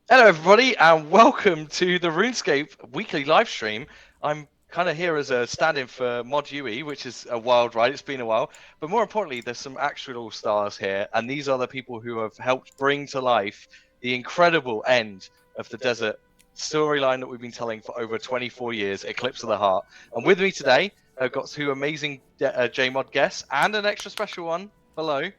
Hello, everybody, and welcome to the RuneScape weekly live stream. I'm kind of here as a stand-in for Mod Hooli, which is a wild ride. It's been a while, but more importantly, there's some actual stars here, and these are the people who have helped bring to life the incredible end of the desert storyline that we've been telling for over 24 years, Eclipse of the Heart. And with me today, I've got two amazing JMod guests and an extra special one below.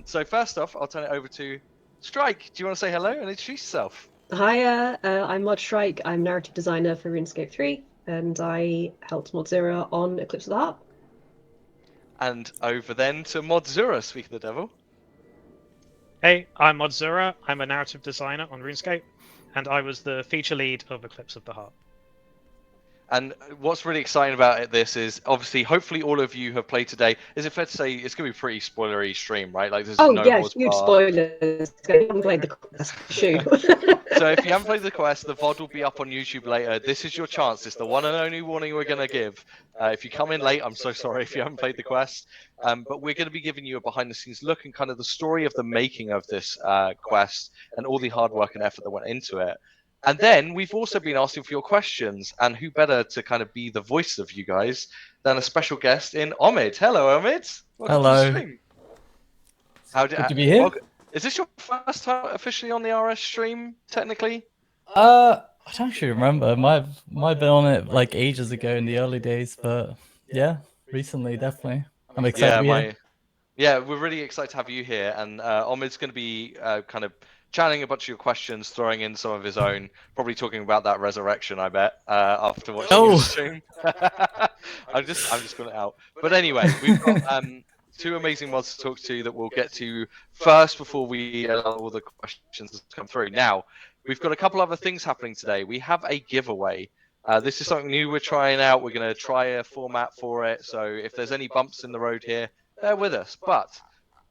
So first off, I'll turn it over to Strike. Do you want to say hello and introduce yourself? Hi, I'm Mod Shrike. I'm narrative designer for RuneScape 3, and I helped Mod Zero on Eclipse of the Heart. And over then to Modzura, speak of the devil. Hey, I'm Modzura. I'm a narrative designer on RuneScape, and I was the feature lead of Eclipse of the Heart. And what's really exciting about this is, obviously, hopefully all of you have played today. Is it fair to say it's going to be a pretty spoilery stream, right? Like, there's no Yeah, more huge spoilers. I haven't played the quest. Shoot. So if you haven't played the quest, the VOD will be up on YouTube later. This is your chance. It's the one and only warning we're going to give. If you come in late, I'm so sorry if you haven't played the quest. But we're going to be giving you a behind-the-scenes look and kind of the story of the making of this quest and all the hard work and effort that went into it. And then we've also been asking for your questions, and who better to kind of be the voice of you guys than a special guest in Omid. Hello, Omid. Welcome to the stream. Good to be here. Is this your first time officially on the RS stream, technically? I don't actually remember. Might have been on it like ages ago in the early days, but yeah, recently definitely. I'm excited to be here. Yeah, we're really excited to have you here, and Omid's going to be kind of channeling a bunch of your questions, throwing in some of his own, probably talking about that resurrection, I bet, after watching your stream. I'm just going out. But anyway, we've got two amazing mods to talk to that we'll get to first before we allow all the questions to come through. Now, we've got a couple other things happening today. We have a giveaway. This is something new we're trying out. We're going to try a format for it. So if there's any bumps in the road here, bear with us. But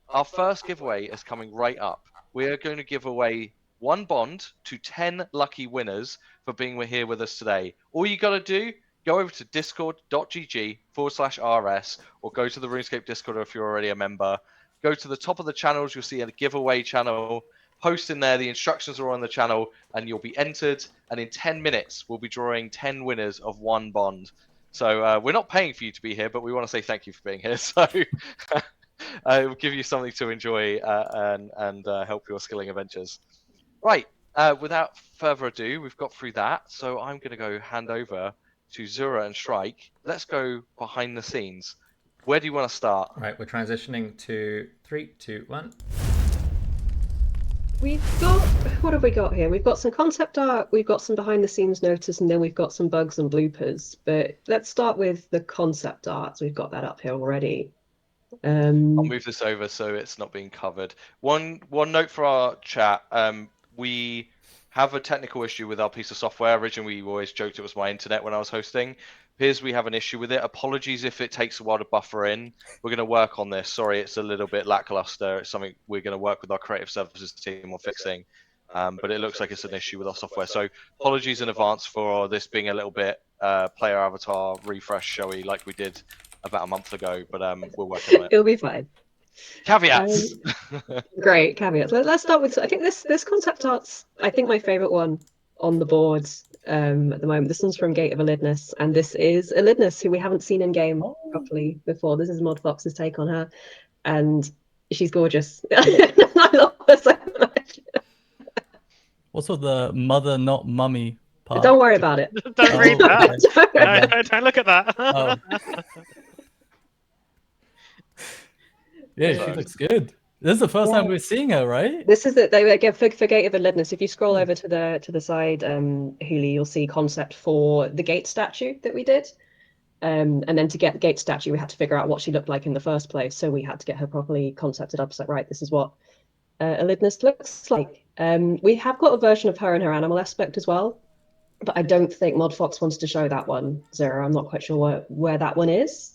our first giveaway is coming right up. We are going to give away one bond to 10 lucky winners for being here with us today. All you got to do, go over to discord.gg/RS or go to the RuneScape Discord if you're already a member. Go to the top of the channels, you'll see a giveaway channel. Post in there, the instructions are on the channel, and you'll be entered. And in 10 minutes, we'll be drawing 10 winners of one bond. So we're not paying for you to be here, but we want to say thank you for being here. So it will give you something to enjoy and help your skilling adventures. Right, without further ado, we've got through that. So I'm going to go hand over to Zura and Shrike. Let's go behind the scenes. Where do you want to start? Right, we're transitioning to 3, 2, 1. What have we got here? We've got some concept art, we've got some behind the scenes notice, and then we've got some bugs and bloopers. But let's start with the concept art. We've got that up here already. I'll move this over so it's not being covered. One note for our chat. We have a technical issue with our piece of software. Originally, we always joked it was my internet when I was hosting. Appears we have an issue with it. Apologies if it takes a while to buffer in. We're going to work on this. Sorry, it's a little bit lackluster. It's something we're going to work with our creative services team on fixing. But it looks like it's an issue with our software. So apologies in advance for this being a little bit player avatar refresh showy like we did about a month ago. But we're working on it. It'll be fine. Caveats. Great caveats. Let's start with. I think this concept art's I think my favorite one on the board at the moment. This one's from Gate of Elidness, and this is Elidness, who we haven't seen in game properly before. This is Mod Fox's take on her, and she's gorgeous. I love her so much. What's with the mother, not mummy part? Don't worry about it. Don't read that. Don't look at that. Oh. Yeah, she looks good. This is the first time we're seeing her, right? This is it. They again for Gate of Elidness. If you scroll over to the side, Hooli, you'll see concept for the gate statue that we did. And then to get the gate statue, we had to figure out what she looked like in the first place. So we had to get her properly concepted up. It's like, right, this is what Elidness looks like. We have got a version of her in her animal aspect as well, but I don't think Mod Fox wants to show that one. Zero. I'm not quite sure where that one is.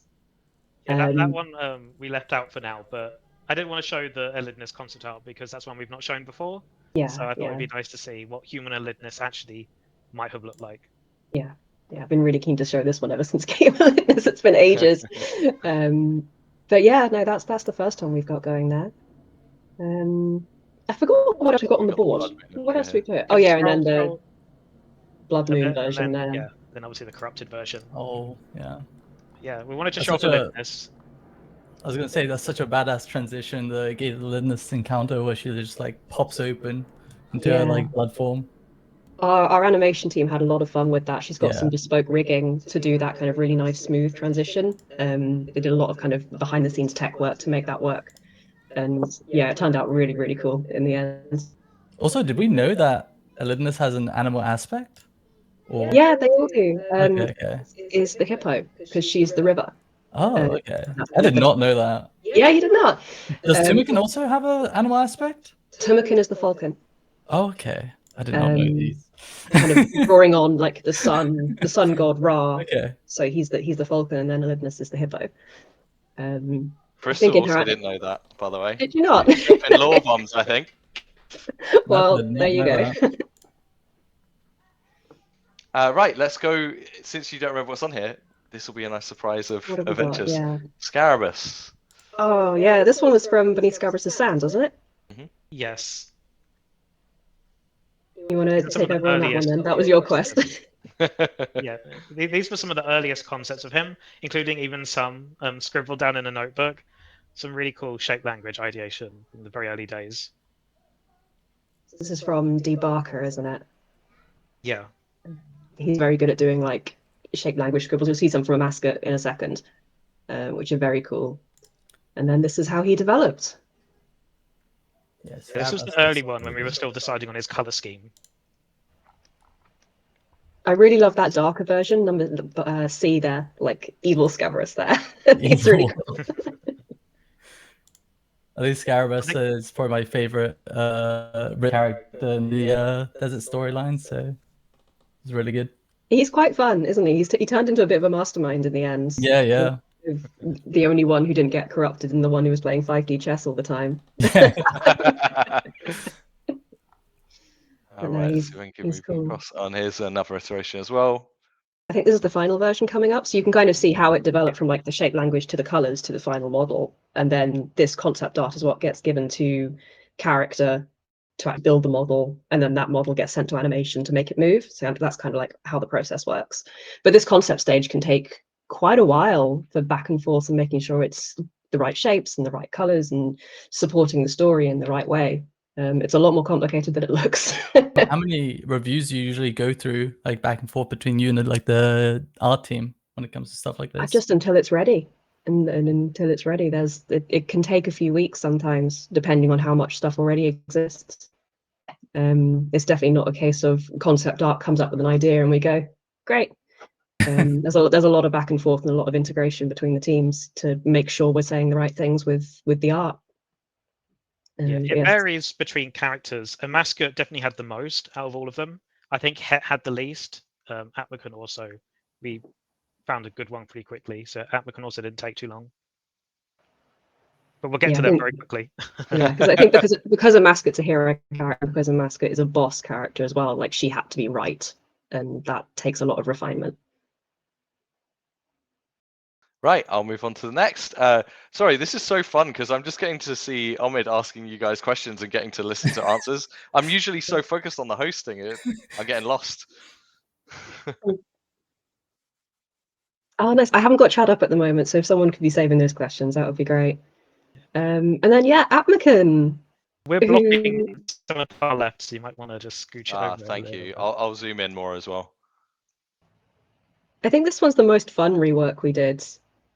Yeah, that one we left out for now, but I didn't want to show the Elidness concept art because that's one we've not shown before. Yeah. So I thought it'd be nice to see what human Elidness actually might have looked like. Yeah. I've been really keen to show this one ever since Gate of Elidness. It's been ages. But yeah, no, that's the first one we've got going there. I forgot what else we got on the board. What else did we put? Oh yeah, and then the Blood Moon version there. Yeah, then obviously the corrupted version. Oh, yeah. Yeah, we wanted to That's show off the such a- litness. I was gonna say that's such a badass transition, the Gate of the Lidness encounter where she just like pops open into her Yeah. like blood form. Our animation team had a lot of fun with that. She's got Yeah. some bespoke rigging to do that kind of really nice, smooth transition. They did a lot of kind of behind the scenes tech work to make that work. And yeah, it turned out really, really cool in the end. Also, did we know that Elidness has an animal aspect? Or... Yeah, they all do. Okay. Is the hippo, because she's the river. Oh, okay. I did not know that. Yeah, you did not. Does Timican also have an animal aspect? Timican is the falcon. Oh, okay. I did not know these. Kind of drawing on like the sun god Ra. Okay. So he's the falcon, and then Elidnus is the hippo. Crystal also didn't know that, by the way. Did you not? In lore bombs, I think. Well, there you go. Right, let's go. Since you don't remember what's on here, this will be a nice surprise of What have we got? adventures. Yeah. Scarabus. Oh yeah, this one was from Beneath Scarabus' Sands, wasn't it? Yes. You want to take over on that one then? That was your quest. Yeah, these were some of the earliest concepts of him, including even some scribbled down in a notebook. Some really cool shape language ideation in the very early days. This is from D. Barker, isn't it? Yeah. He's very good at doing like shape language scribbles. You'll see some from a mascot in a second, which are very cool. And then this is how he developed. Yes. This was the early one when we were still deciding on his color scheme. I really love that darker version, number C there, like evil Scabrous there. It's really cool. I think Scarabus is probably my favorite character in the Desert storyline, so it's really good. He's quite fun, isn't he? He turned into a bit of a mastermind in the end. Yeah. The only one who didn't get corrupted and the one who was playing 5D chess all the time. All right, so we can move across on. Here's another iteration as well. I think this is the final version coming up, so you can kind of see how it developed from like the shape language to the colors to the final model, and then this concept art is what gets given to character to build the model, and then that model gets sent to animation to make it move. So that's kind of like how the process works. But this concept stage can take quite a while for back and forth and making sure it's the right shapes and the right colors and supporting the story in the right way. It's a lot more complicated than it looks. How many reviews do you usually go through, like back and forth between you and the art team when it comes to stuff like this? Just until it's ready, and until it's ready, it can take a few weeks sometimes, depending on how much stuff already exists. It's definitely not a case of concept art comes up with an idea and we go, great. There's a lot of back and forth and a lot of integration between the teams to make sure we're saying the right things with the art. It varies between characters. A mascot definitely had the most out of all of them. I think Het had the least. Atmacon also, we found a good one pretty quickly. So Atmacon also didn't take too long. But we'll get to them very quickly. Yeah, because I think because a mascot's a hero character, because a mascot is a boss character as well, like she had to be right, and that takes a lot of refinement. Right, I'll move on to the next. Sorry, this is so fun because I'm just getting to see Omid asking you guys questions and getting to listen to answers. I'm usually so focused on the hosting, I'm getting lost. Oh, nice. I haven't got chat up at the moment, so if someone could be saving those questions, that would be great. And then, Atmacon. We're blocking some of our left, so you might want to just scooch it over. Thank you. I'll zoom in more as well. I think this one's the most fun rework we did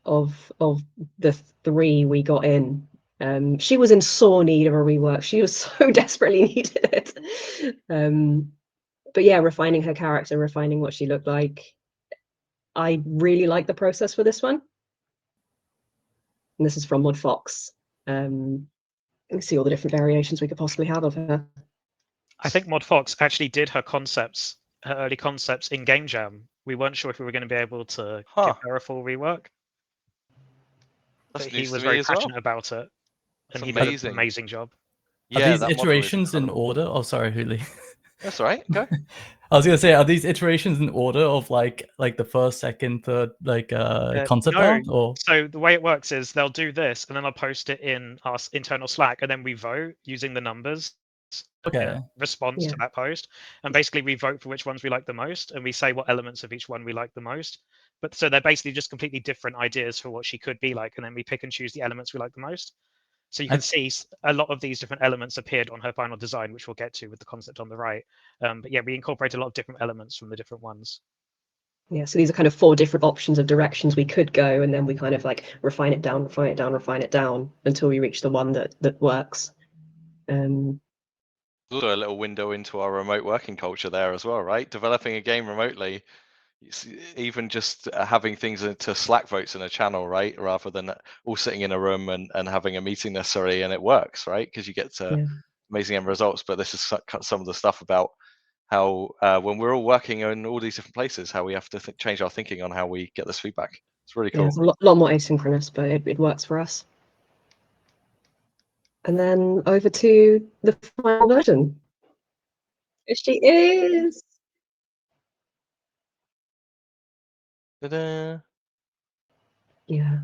of the 3 we got in. She was in sore need of a rework. She was so desperately needed it. But yeah, refining her character, refining what she looked like. I really like the process for this one. And this is from Mod Fox. Let me see all the different variations we could possibly have of her. I think Mod Fox actually did her early concepts in Game Jam. We weren't sure if we were going to be able to give her a full rework. But he was very passionate about it. And he did an amazing job. Are these iterations in order? Oh, sorry, Hooli. That's all right. Go. I was gonna say, are these iterations in order of like the first, second, third, like concept no. art, or? So the way it works is they'll do this, and then I'll post it in our internal Slack, and then we vote using the numbers. Okay. Response to that post, and basically we vote for which ones we like the most, and we say what elements of each one we like the most. But so they're basically just completely different ideas for what she could be like, and then we pick and choose the elements we like the most. So you can see a lot of these different elements appeared on her final design, which we'll get to with the concept on the right. But yeah, we incorporate a lot of different elements from the different ones. Yeah, so these are kind of 4 different options of directions we could go, and then we kind of like refine it down, refine it down, refine it down until we reach the one that works. Also a little window into our remote working culture there as well, right? Developing a game remotely, even just having things into Slack votes in a channel, right? Rather than all sitting in a room and having a meeting necessarily, and it works, right? Because you get to amazing end results. But this is some of the stuff about how when we're all working in all these different places, how we have to change our thinking on how we get this feedback. It's really cool. Yeah, it's a lot more asynchronous, but it works for us. And then over to the final version. She is. Ta-da. Yeah.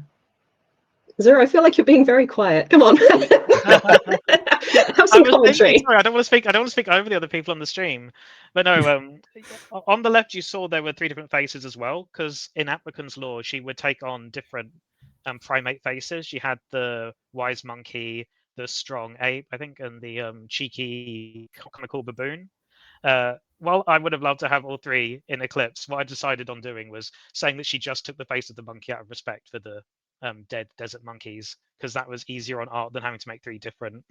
Zero, I feel like you're being very quiet. Come on. Have some commentary. Sorry, I don't want to speak over the other people on the stream. But no, on the left you saw there were 3 different faces as well, because in Applicant's lore she would take on different primate faces. She had the wise monkey, the strong ape, I think, and the cheeky comical baboon. Well, I would have loved to have all 3 in Eclipse. What I decided on doing was saying that she just took the face of the monkey out of respect for the dead desert monkeys, because that was easier on art than having to make 3 different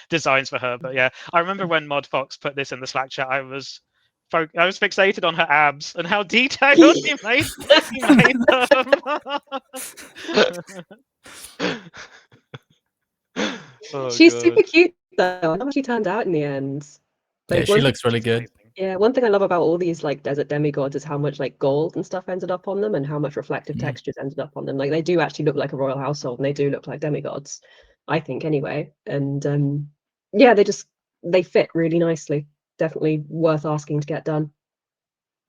designs for her. But yeah, I remember when Mod Fox put this in the Slack chat, I was fixated on her abs and how detailed he made them. She's super cute though. I love how she turned out in the end. Like, yeah, she looks really good. Yeah, one thing I love about all these like desert demigods is how much like gold and stuff ended up on them, and how much reflective textures ended up on them. Like they do actually look like a royal household, and they do look like demigods, I think anyway. And yeah, they fit really nicely. Definitely worth asking to get done.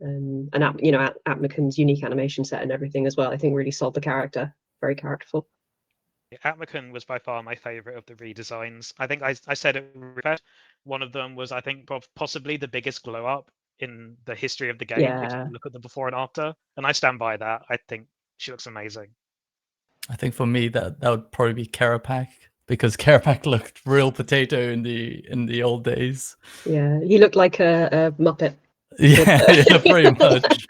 And Atmacan's unique animation set and everything as well, I think really sold the character. Very characterful. Atmacan was by far my favorite of the redesigns. I think I said it. One of them was, I think, possibly the biggest glow up in the history of the game. Yeah. If you look at the before and after, and I stand by that. I think she looks amazing. I think for me that would probably be Carapac, because Carapac looked real potato in the old days. Yeah, he looked like a Muppet. Yeah, pretty much.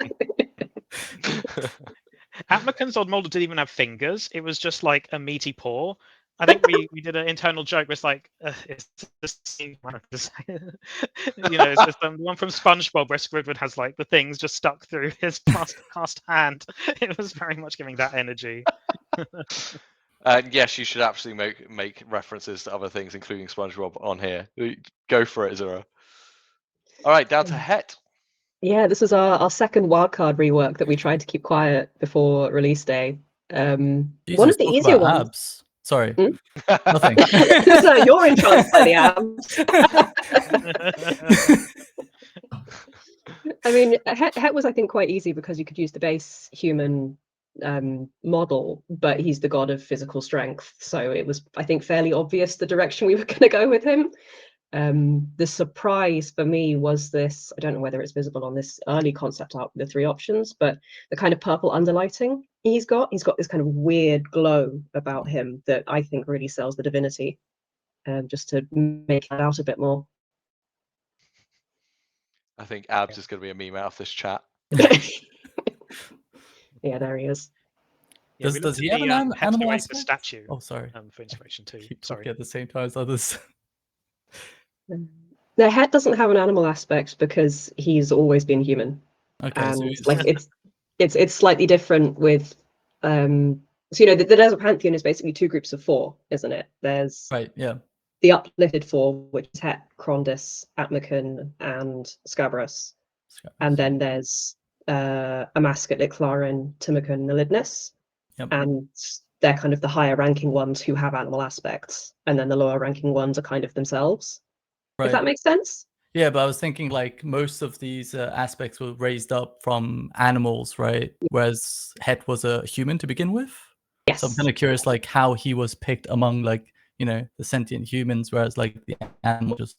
Atmacan's old model didn't even have fingers. It was just like a meaty paw. I think we did an internal joke where it's like, it's just it's just the one from SpongeBob where Squidward has like the things just stuck through his cast hand. It was very much giving that energy. Yes, you should absolutely make references to other things, including SpongeBob, on here. Go for it, Zero. All right, down to Het. Yeah, this was our second wildcard rework that we tried to keep quiet before release day. Jesus, one of the easier ones. Abs. Sorry, nothing. So you're in charge by the abs. I mean, Het was, I think, quite easy because you could use the base human model, but he's the god of physical strength, so it was, I think, fairly obvious the direction we were going to go with him. The surprise for me was this, I don't know whether it's visible on this early concept art with the 3 options, but the kind of purple underlighting he's got this kind of weird glow about him that I think really sells the divinity, just to make that out a bit more. I think Abs is going to be a meme out of this chat. Yeah, there he is. Yeah, does he have an animal aspect? The statue. Oh, sorry. For inspiration too. Sorry. At the same time as others. No, Het doesn't have an animal aspect because he's always been human. Okay, and so like it's slightly different with so the desert pantheon is basically 2 groups of 4, isn't it? There's the uplifted 4, which is Het, Krondys, Atmacan, and Scabrous. And then there's Amascut, Iclarin, Timacan, and Elidnus. And they're kind of the higher ranking ones who have animal aspects, and then the lower ranking ones are kind of themselves. If that makes sense. Yeah, but I was thinking like most of these aspects were raised up from animals, right? Whereas Het was a human to begin with. Yes. So I'm kind of curious, like how he was picked among like the sentient humans, whereas like the animal just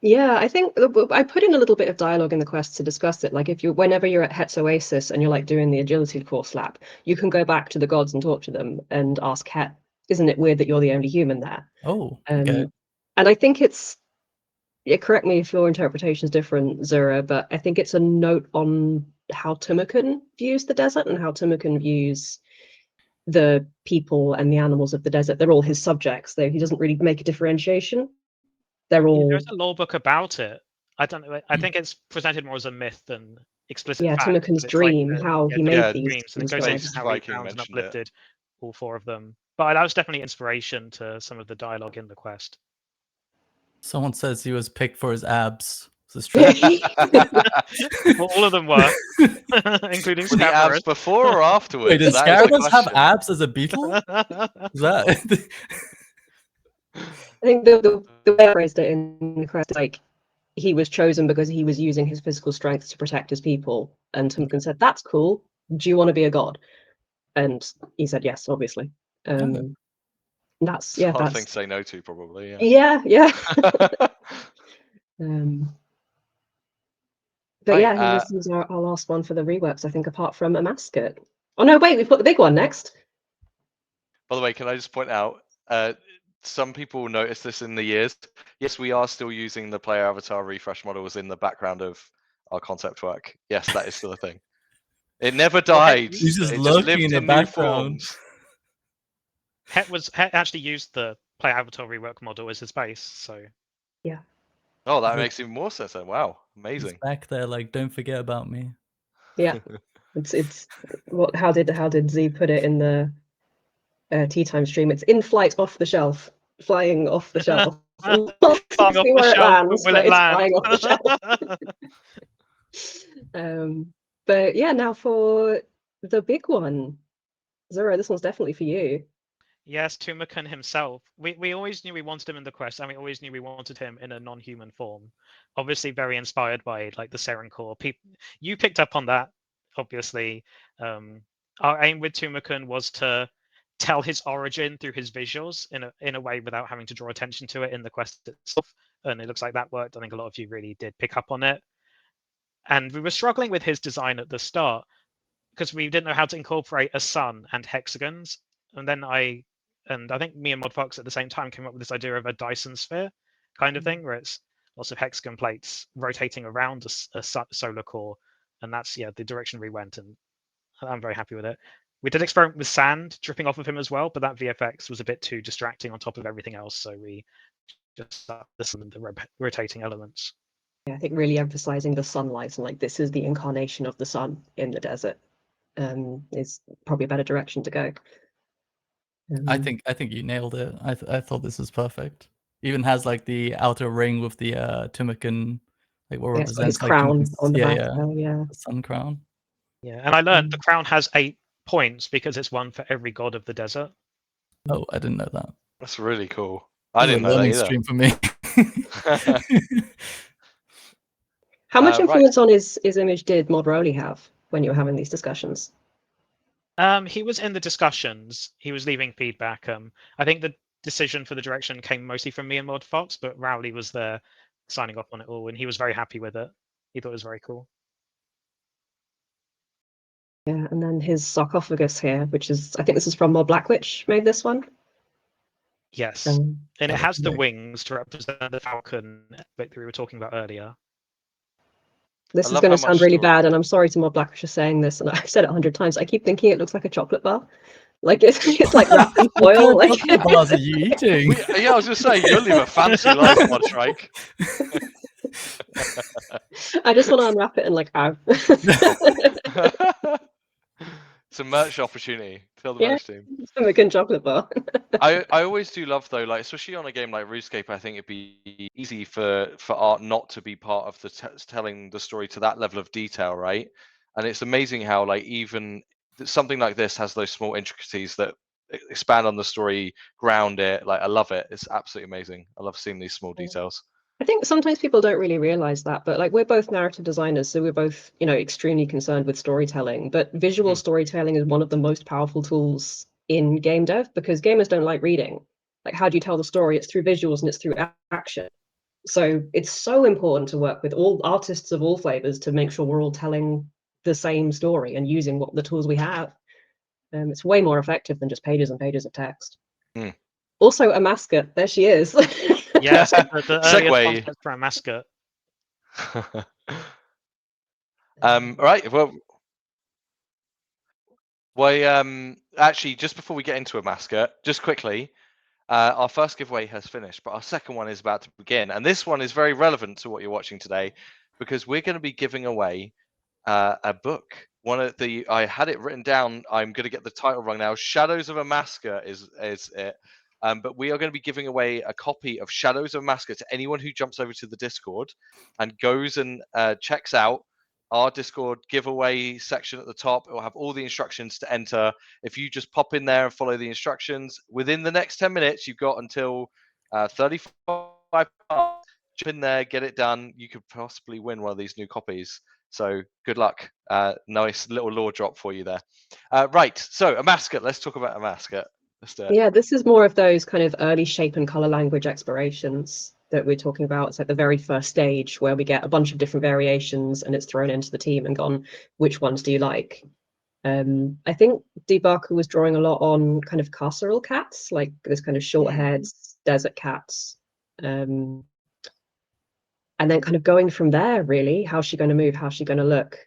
Yeah, I think I put in a little bit of dialogue in the quest to discuss it. Like whenever you're at Het's Oasis and you're like doing the agility course lap, you can go back to the gods and talk to them and ask Het, isn't it weird that you're the only human there? Oh, okay. And I think it's, correct me if your interpretation is different, Zura, but I think it's a note on how Timucun views the desert and how Timucun views the people and the animals of the desert. They're all his subjects, though he doesn't really make a differentiation. They're all. There's a lore book about it. I don't know. I think it's presented more as a myth than explicit. Yeah, fact, Timucun's dream, how he made these dreams, and it goes into how he found and uplifted all 4 of them. But that was definitely inspiration to some of the dialogue in the quest. Someone says he was picked for his abs. Is this true? Well, all of them were, including Were the abs before or afterwards? Wait, did Scarabus have abs as a beetle? Is that? I think the way I phrased it in the quest is like he was chosen because he was using his physical strength to protect his people. And Timucun said, "That's cool. Do you want to be a god?" And he said, "Yes, obviously." That's a hard thing to say no to, probably. Yeah. But right, yeah, this is our last one for the reworks, I think, apart from a mascot. Oh no, wait, we've got the big one next. By the way, can I just point out, some people noticed this in the years. Yes, we are still using the player avatar refresh models in the background of our concept work. Yes, that is still a thing. It never died. He's just it lurking just lived in the in new background. forms. Het actually used the player avatar rework model as his base, so yeah. Oh, that makes even more sense then. Wow, amazing. He's back there, like, don't forget about me. Yeah, it's what? How did Z put it in the tea time stream? It's in flight, off the shelf, flying off the shelf. Flying off the shelf, will it land? Flying off the shelf. But yeah, now for the big one, Zura, this one's definitely for you. Yes, Timucun himself. We always knew we wanted him in the quest, and we always knew we wanted him in a non-human form. Obviously, very inspired by like the Seren Core. You picked up on that, obviously. Our aim with Timucun was to tell his origin through his visuals in a way without having to draw attention to it in the quest itself. And it looks like that worked. I think a lot of you really did pick up on it. And we were struggling with his design at the start because we didn't know how to incorporate a sun and hexagons. And then I think me and Mod Fox at the same time came up with this idea of a Dyson sphere kind of thing, where it's lots of hexagon plates rotating around a solar core. And that's, the direction we went. And I'm very happy with it. We did experiment with sand dripping off of him as well, but that VFX was a bit too distracting on top of everything else. So we just listened to the rotating elements. Yeah, I think really emphasizing the sunlight and like this is the incarnation of the sun in the desert is probably a better direction to go. I think you nailed it. I thought this was perfect. Even has like the outer ring with the Timucun, like what represents his crown on the back. The sun crown. Yeah, and I learned the crown has 8 points because it's one for every god of the desert. Oh, I didn't know that. That's really cool. I didn't know that either. Stream for me. How much influence on his image did Mod Hooli have when you were having these discussions? He was in the discussions. He was leaving feedback. I think the decision for the direction came mostly from me and Mod Fox, but Rowley was there signing off on it all, and he was very happy with it. He thought it was very cool. Yeah, and then his sarcophagus here, which is, I think this is from Mod Black Witch, made this one. Yes, and it has the wings to represent the falcon that we were talking about earlier. This is going to sound really bad, and I'm sorry to Mod Black Witch for saying this, and I've said it 100 times. I keep thinking it looks like a chocolate bar. Like it's like wrapped in foil. What chocolate bars are you eating? Yeah, I was just saying, you'll live a fancy life, Mod Shrike. I just want to unwrap it and like, ow. It's a merch opportunity. Tell the merch team. It's a good chocolate bar. I always do love though, like especially on a game like RuneScape, I think it'd be easy for art not to be part of the telling the story to that level of detail, right? And it's amazing how like even something like this has those small intricacies that expand on the story, ground it. Like I love it. It's absolutely amazing. I love seeing these small details. I think sometimes people don't really realize that, but like we're both narrative designers, so we're both, extremely concerned with storytelling. But visual storytelling is one of the most powerful tools in game dev because gamers don't like reading. Like, how do you tell the story? It's through visuals and it's through action. So it's so important to work with all artists of all flavors to make sure we're all telling the same story and using the tools we have. It's way more effective than just pages and pages of text. Also, a mascot. There she is. Yes, the earliest Segue. concept for a mascot. Right. Well, actually, just before we get into a mascot, just quickly, our first giveaway has finished, but our second one is about to begin, and this one is very relevant to what you're watching today, because we're going to be giving away a book. I had it written down. I'm going to get the title wrong now. Shadows of a Mascot is it. But we are going to be giving away a copy of Shadows of a Mascot to anyone who jumps over to the Discord and goes and checks out our Discord giveaway section at the top. It will have all the instructions to enter. If you just pop in there and follow the instructions, within the next 10 minutes, you've got until 35 jump in there, get it done. You could possibly win one of these new copies. So good luck. Nice little lore drop for you there. Right, so a mascot. Let's talk about a mascot. Let's do it. Yeah, this is more of those kind of early shape and color language explorations that we're talking about. It's like the very first stage where we get a bunch of different variations and it's thrown into the team and gone, which ones do you like? I think Barker was drawing a lot on kind of carceral cats, like this kind of short heads, desert cats. And then kind of going from there, really, how's she going to move? How's she going to look?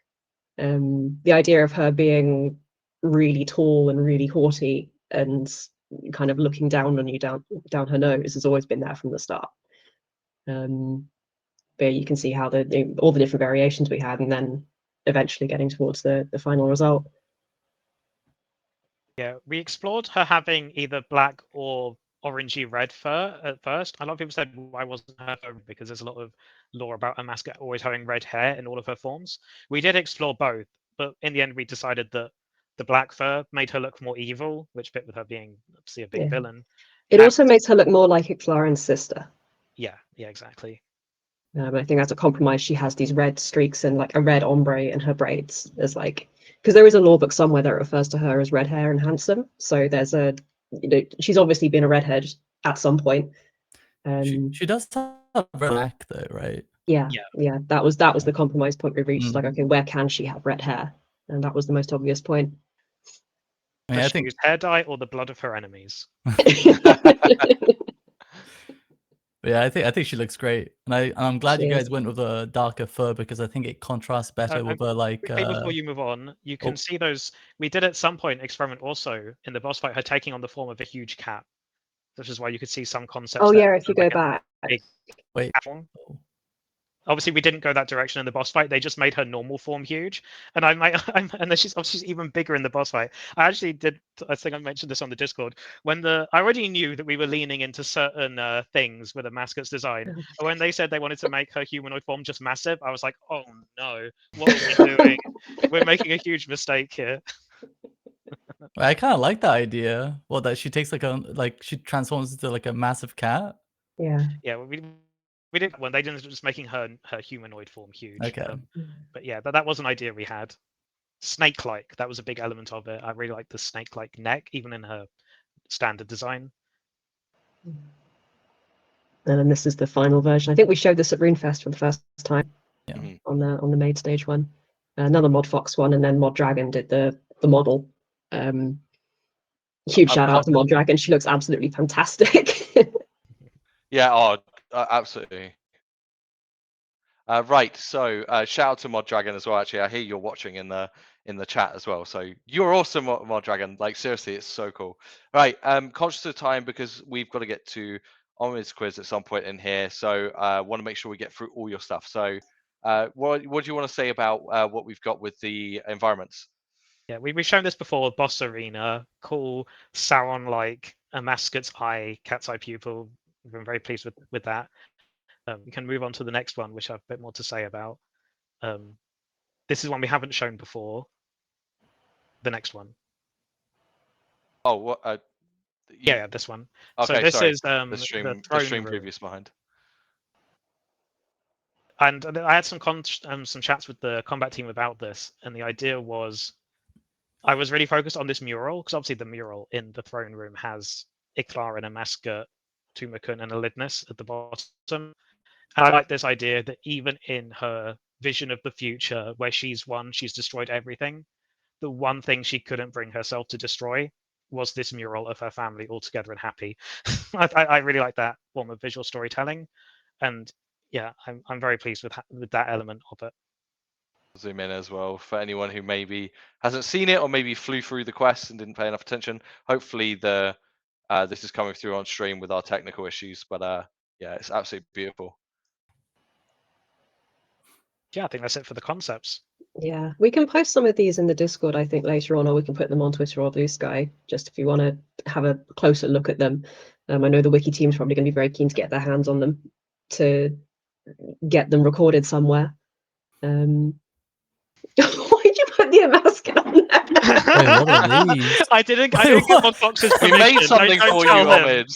The idea of her being really tall and really haughty and kind of looking down on you, down her nose, has always been there from the start. But you can see how all the different variations we had, and then eventually getting towards the final result. Yeah, we explored her having either black or orangey red fur at first. A lot of people said why wasn't her fur because there's a lot of lore about a mascot always having red hair in all of her forms. We did explore both, but in the end we decided that the black fur made her look more evil, which fit with her being obviously a big villain. It also makes her look more like Iclaren's sister. Yeah, exactly. I think as a compromise, she has these red streaks and like a red ombre in her braids. There's like, because there is a lore book somewhere that refers to her as red hair and handsome. So there's she's obviously been a redhead at some point. She does have black though, right? Yeah. That was the compromise point we reached. Like, okay, where can she have red hair? And that was the most obvious point. I mean, I think use hair dye or the blood of her enemies. Yeah, I think she looks great, and I'm glad you guys went with a darker fur because I think it contrasts better with a like. Before you move on, you can see those. We did at some point experiment also in the boss fight her taking on the form of a huge cat, which is why you could see some concepts. Oh yeah, if you go back. Wait. Obviously, we didn't go that direction in the boss fight. They just made her normal form huge, and and then she's obviously even bigger in the boss fight. I actually did. I think I mentioned this on the Discord. I already knew that we were leaning into certain things with a mascot's design. And when they said they wanted to make her humanoid form just massive, I was like, oh no, what are we doing? We're making a huge mistake here. I kind of like that idea. Well, that she takes she transforms into like a massive cat. Yeah. Yeah. We did when they didn't just making her humanoid form huge. Okay. But yeah, that was an idea we had. Snake-like, that was a big element of it. I really like the snake-like neck, even in her standard design. And then this is the final version. I think we showed this at RuneFest for the first time. Yeah. On the maid stage one. Another Mod Fox one, and then Mod Dragon did the model. Huge shout out to Mod Dragon. She looks absolutely fantastic. Yeah, absolutely. Right, so shout out to Mod Dragon as well. Actually, I hear you're watching in the chat as well. So you're awesome, Mod Dragon. Like seriously, it's so cool. Right, conscious of time because we've got to get to Omid's quiz at some point in here. So want to make sure we get through all your stuff. So what do you want to say about what we've got with the environments? Yeah, we've shown this before. Boss arena, cool Sauron-like, a mascot's eye, cat's eye pupil. We've been very pleased with that. We can move on to the next one, which I have a bit more to say about. This is one we haven't shown before. The next one. Oh, what? Yeah, this one. Okay, so this sorry. is the stream throne previous room. behind. And I had some chats with the combat team about this, and the idea was I was really focused on this mural, because obviously the mural in the throne room has Iclara and Amaska, Tumakun, and Elidness at the bottom. And I like this idea that even in her vision of the future, where she's destroyed everything, the one thing she couldn't bring herself to destroy was this mural of her family all together and happy. I really like that form of visual storytelling, and yeah, I'm very pleased with that element of it. Zoom in as well for anyone who maybe hasn't seen it or maybe flew through the quest and didn't pay enough attention. Hopefully this is coming through on stream with our technical issues, but yeah, it's absolutely beautiful. Yeah, I think that's it for the concepts. Yeah, we can post some of these in the Discord, I think, later on, or we can put them on Twitter or Blue Sky, just if you want to have a closer look at them. I know the wiki team's probably going to be very keen to get their hands on them to get them recorded somewhere. Why'd you put the Amaska on there? Wait, what are these? I didn't get Mod Fox's We permission. made something for you, Omid.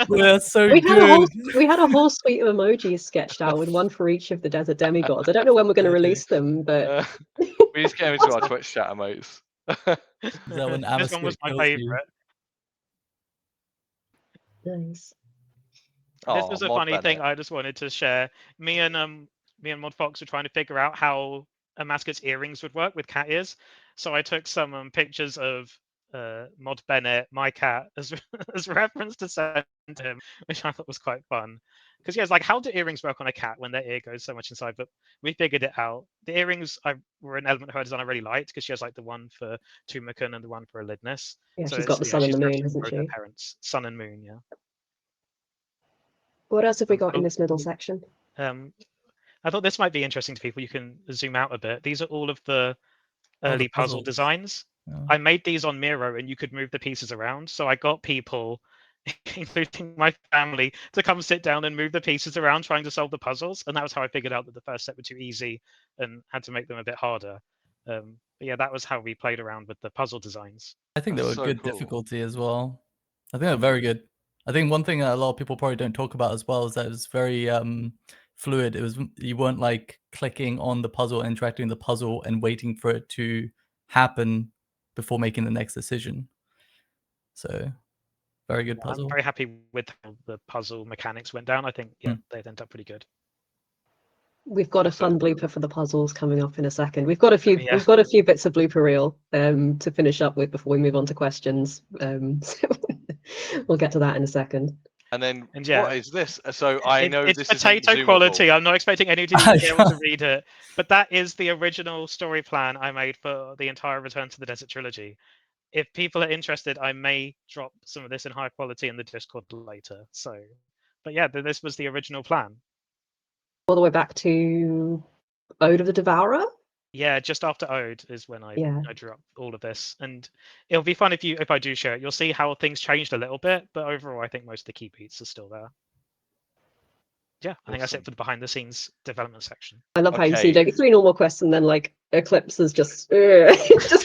We're so good. We had a whole suite of emojis sketched out with one for each of the desert demigods. I don't know when we're going to release them, but we just came into our Twitch chat emotes. Is that when This one was my favorite. Nice. This was a funny thing I just wanted to share. Me and Mod Fox were trying to figure out how Amaska's earrings would work with cat ears. So I took some pictures of Mod Bennett, my cat, as reference to send to him, which I thought was quite fun. Because yeah, it's like, how do earrings work on a cat when their ear goes so much inside? But we figured it out. The earrings were an element of her design I really liked, because she has like the one for Tumakun and the one for Elidness. Yeah, so she's got the sun and the moon, hasn't she? Parents, sun and moon, yeah. What else have we got in this middle section? I thought this might be interesting to people. You can zoom out a bit. These are all of the early puzzle designs. Yeah. I made these on Miro, and you could move the pieces around. So I got people, including my family, to come sit down and move the pieces around trying to solve the puzzles. And that was how I figured out that the first set were too easy and had to make them a bit harder. But yeah, that was how we played around with the puzzle designs. I think they were so good cool. difficulty as well. I think they're very good. I think one thing that a lot of people probably don't talk about as well is that it was very fluid. You weren't like clicking on the puzzle, interacting with the puzzle, and waiting for it to happen before making the next decision. So very good puzzle. I'm very happy with how the puzzle mechanics went down. I think they ended up pretty good. We've got a fun blooper for the puzzles coming up in a second. We've got a few bits of blooper reel to finish up with before we move on to questions. So we'll get to that in a second. And then what is this? So I know it's this is potato quality. I'm not expecting anyone to be able to read it, but that is the original story plan I made for the entire Return to the Desert trilogy. If people are interested, I may drop some of this in high quality in the Discord later. So, but yeah, this was the original plan. All the way back to Ode of the Devourer? Yeah, just after Ode is when I drew up all of this, and it'll be fun if I do share it. You'll see how things changed a little bit, but overall, I think most of the key beats are still there. Yeah, I think that's it for the behind the scenes development section. I love how you see like 3 normal quests and then like Eclipse is just keeps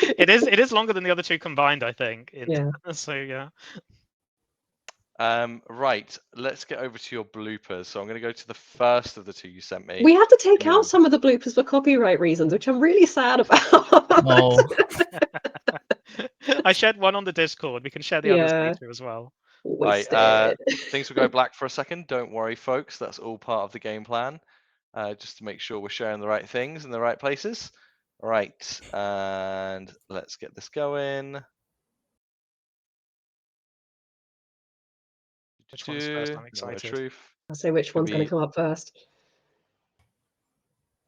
it is longer than the other 2 combined, I think. So yeah. Right, let's get over to your bloopers. So I'm going to go to the first of the 2 you sent me. We had to take out some of the bloopers for copyright reasons, which I'm really sad about. Oh. I shared one on the Discord. We can share the others later as well. Right, things will go black for a second. Don't worry, folks. That's all part of the game plan. Just to make sure we're sharing the right things in the right places. All right, and let's get this going. Which one's first? I'm excited. I'll say which one's going to come up first.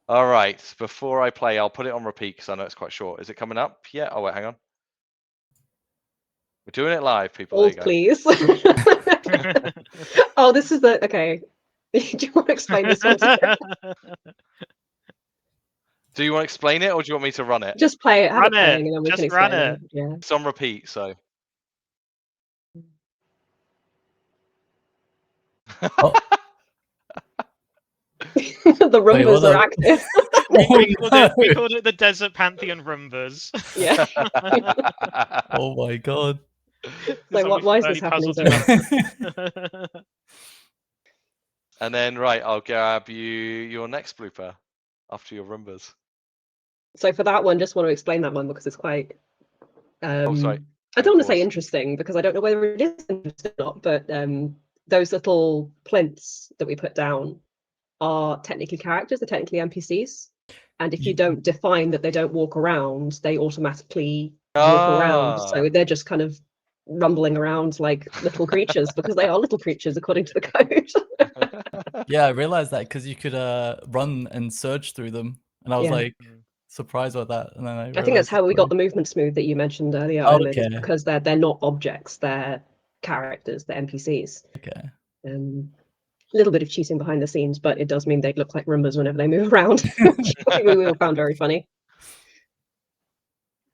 All right, before I play, I'll put it on repeat because I know it's quite short. Is it coming up? Yeah. Oh, wait, hang on. We're doing it live, people. Hold, please. Oh, this is the... Okay. Do you want to explain this one? Do you want to explain it or do you want me to run it? Just play it. Run it. And then we can run it. Yeah. It's on repeat, so... Oh. The Rumbas are active. We called it the Desert Pantheon Rumbas. Yeah. Oh my god. Like, why is this happening? And then, right, I'll grab your next blooper after your Rumbas. So for that one, just want to explain that one because it's quite. Oh, sorry. I don't want to say interesting because I don't know whether it is interesting or not, but those little plinths that we put down are technically characters, they're technically NPCs. And if you don't define that they don't walk around, they automatically walk around. So they're just kind of rumbling around like little creatures because they are little creatures according to the code. Yeah, I realized that because you could run and surge through them. And I was like surprised by that. And then I think that's how we got the movement smooth that you mentioned earlier, Omid, okay. because they're not objects, they're characters, they're NPCs. Okay. A little bit of cheating behind the scenes, but it does mean they look like Roombas whenever they move around, which we all found very funny.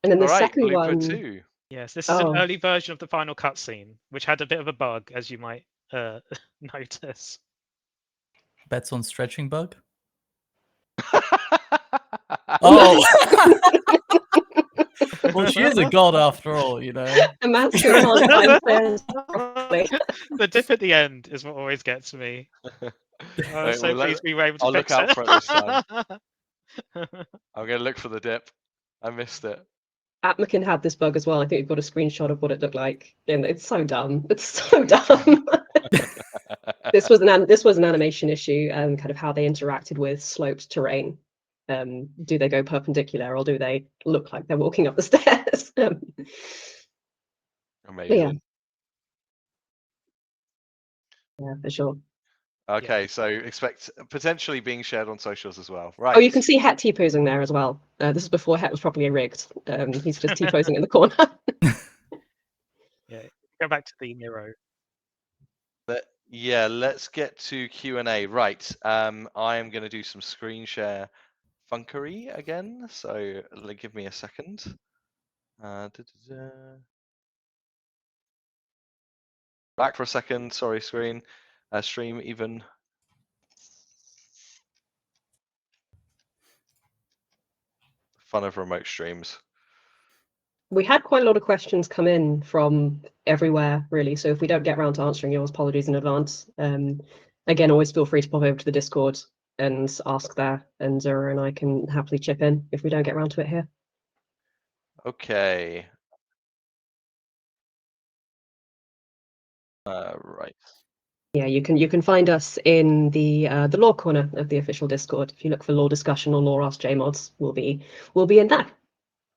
And then the second one. 2. Yes, this is an early version of the final cutscene, which had a bit of a bug, as you might notice. Bets on stretching bug? Oh! Well, she is a god after all, you know. A master can't find players properly. The dip at the end is what always gets me. I'm so pleased we were able to fix it. I'll look out for it this time. I'm going to look for the dip. I missed it. Atmakin had this bug as well. I think we've got a screenshot of what it looked like. And it's so dumb. It's so dumb. This was an animation issue and kind of how they interacted with sloped terrain. Do they go perpendicular or do they look like they're walking up the stairs? Amazing. Yeah, for sure. Okay, so expect potentially being shared on socials as well, right? Oh, you can see Het T-posing there as well. This is before Het was properly rigged. He's just T-posing in the corner. Yeah, go back to the Miro. Yeah, let's get to Q&A. Right, I am going to do some screen share funkery again, so give me a second. Back for a second, sorry, stream even. Fun of remote streams. We had quite a lot of questions come in from everywhere, really. So if we don't get around to answering yours, apologies in advance. Again, always feel free to pop over to the Discord and ask there, and Zura and I can happily chip in if we don't get around to it here. Okay. Right. Yeah, you can find us in the lore corner of the official Discord. If you look for lore discussion or lore ask JMods, we'll be in there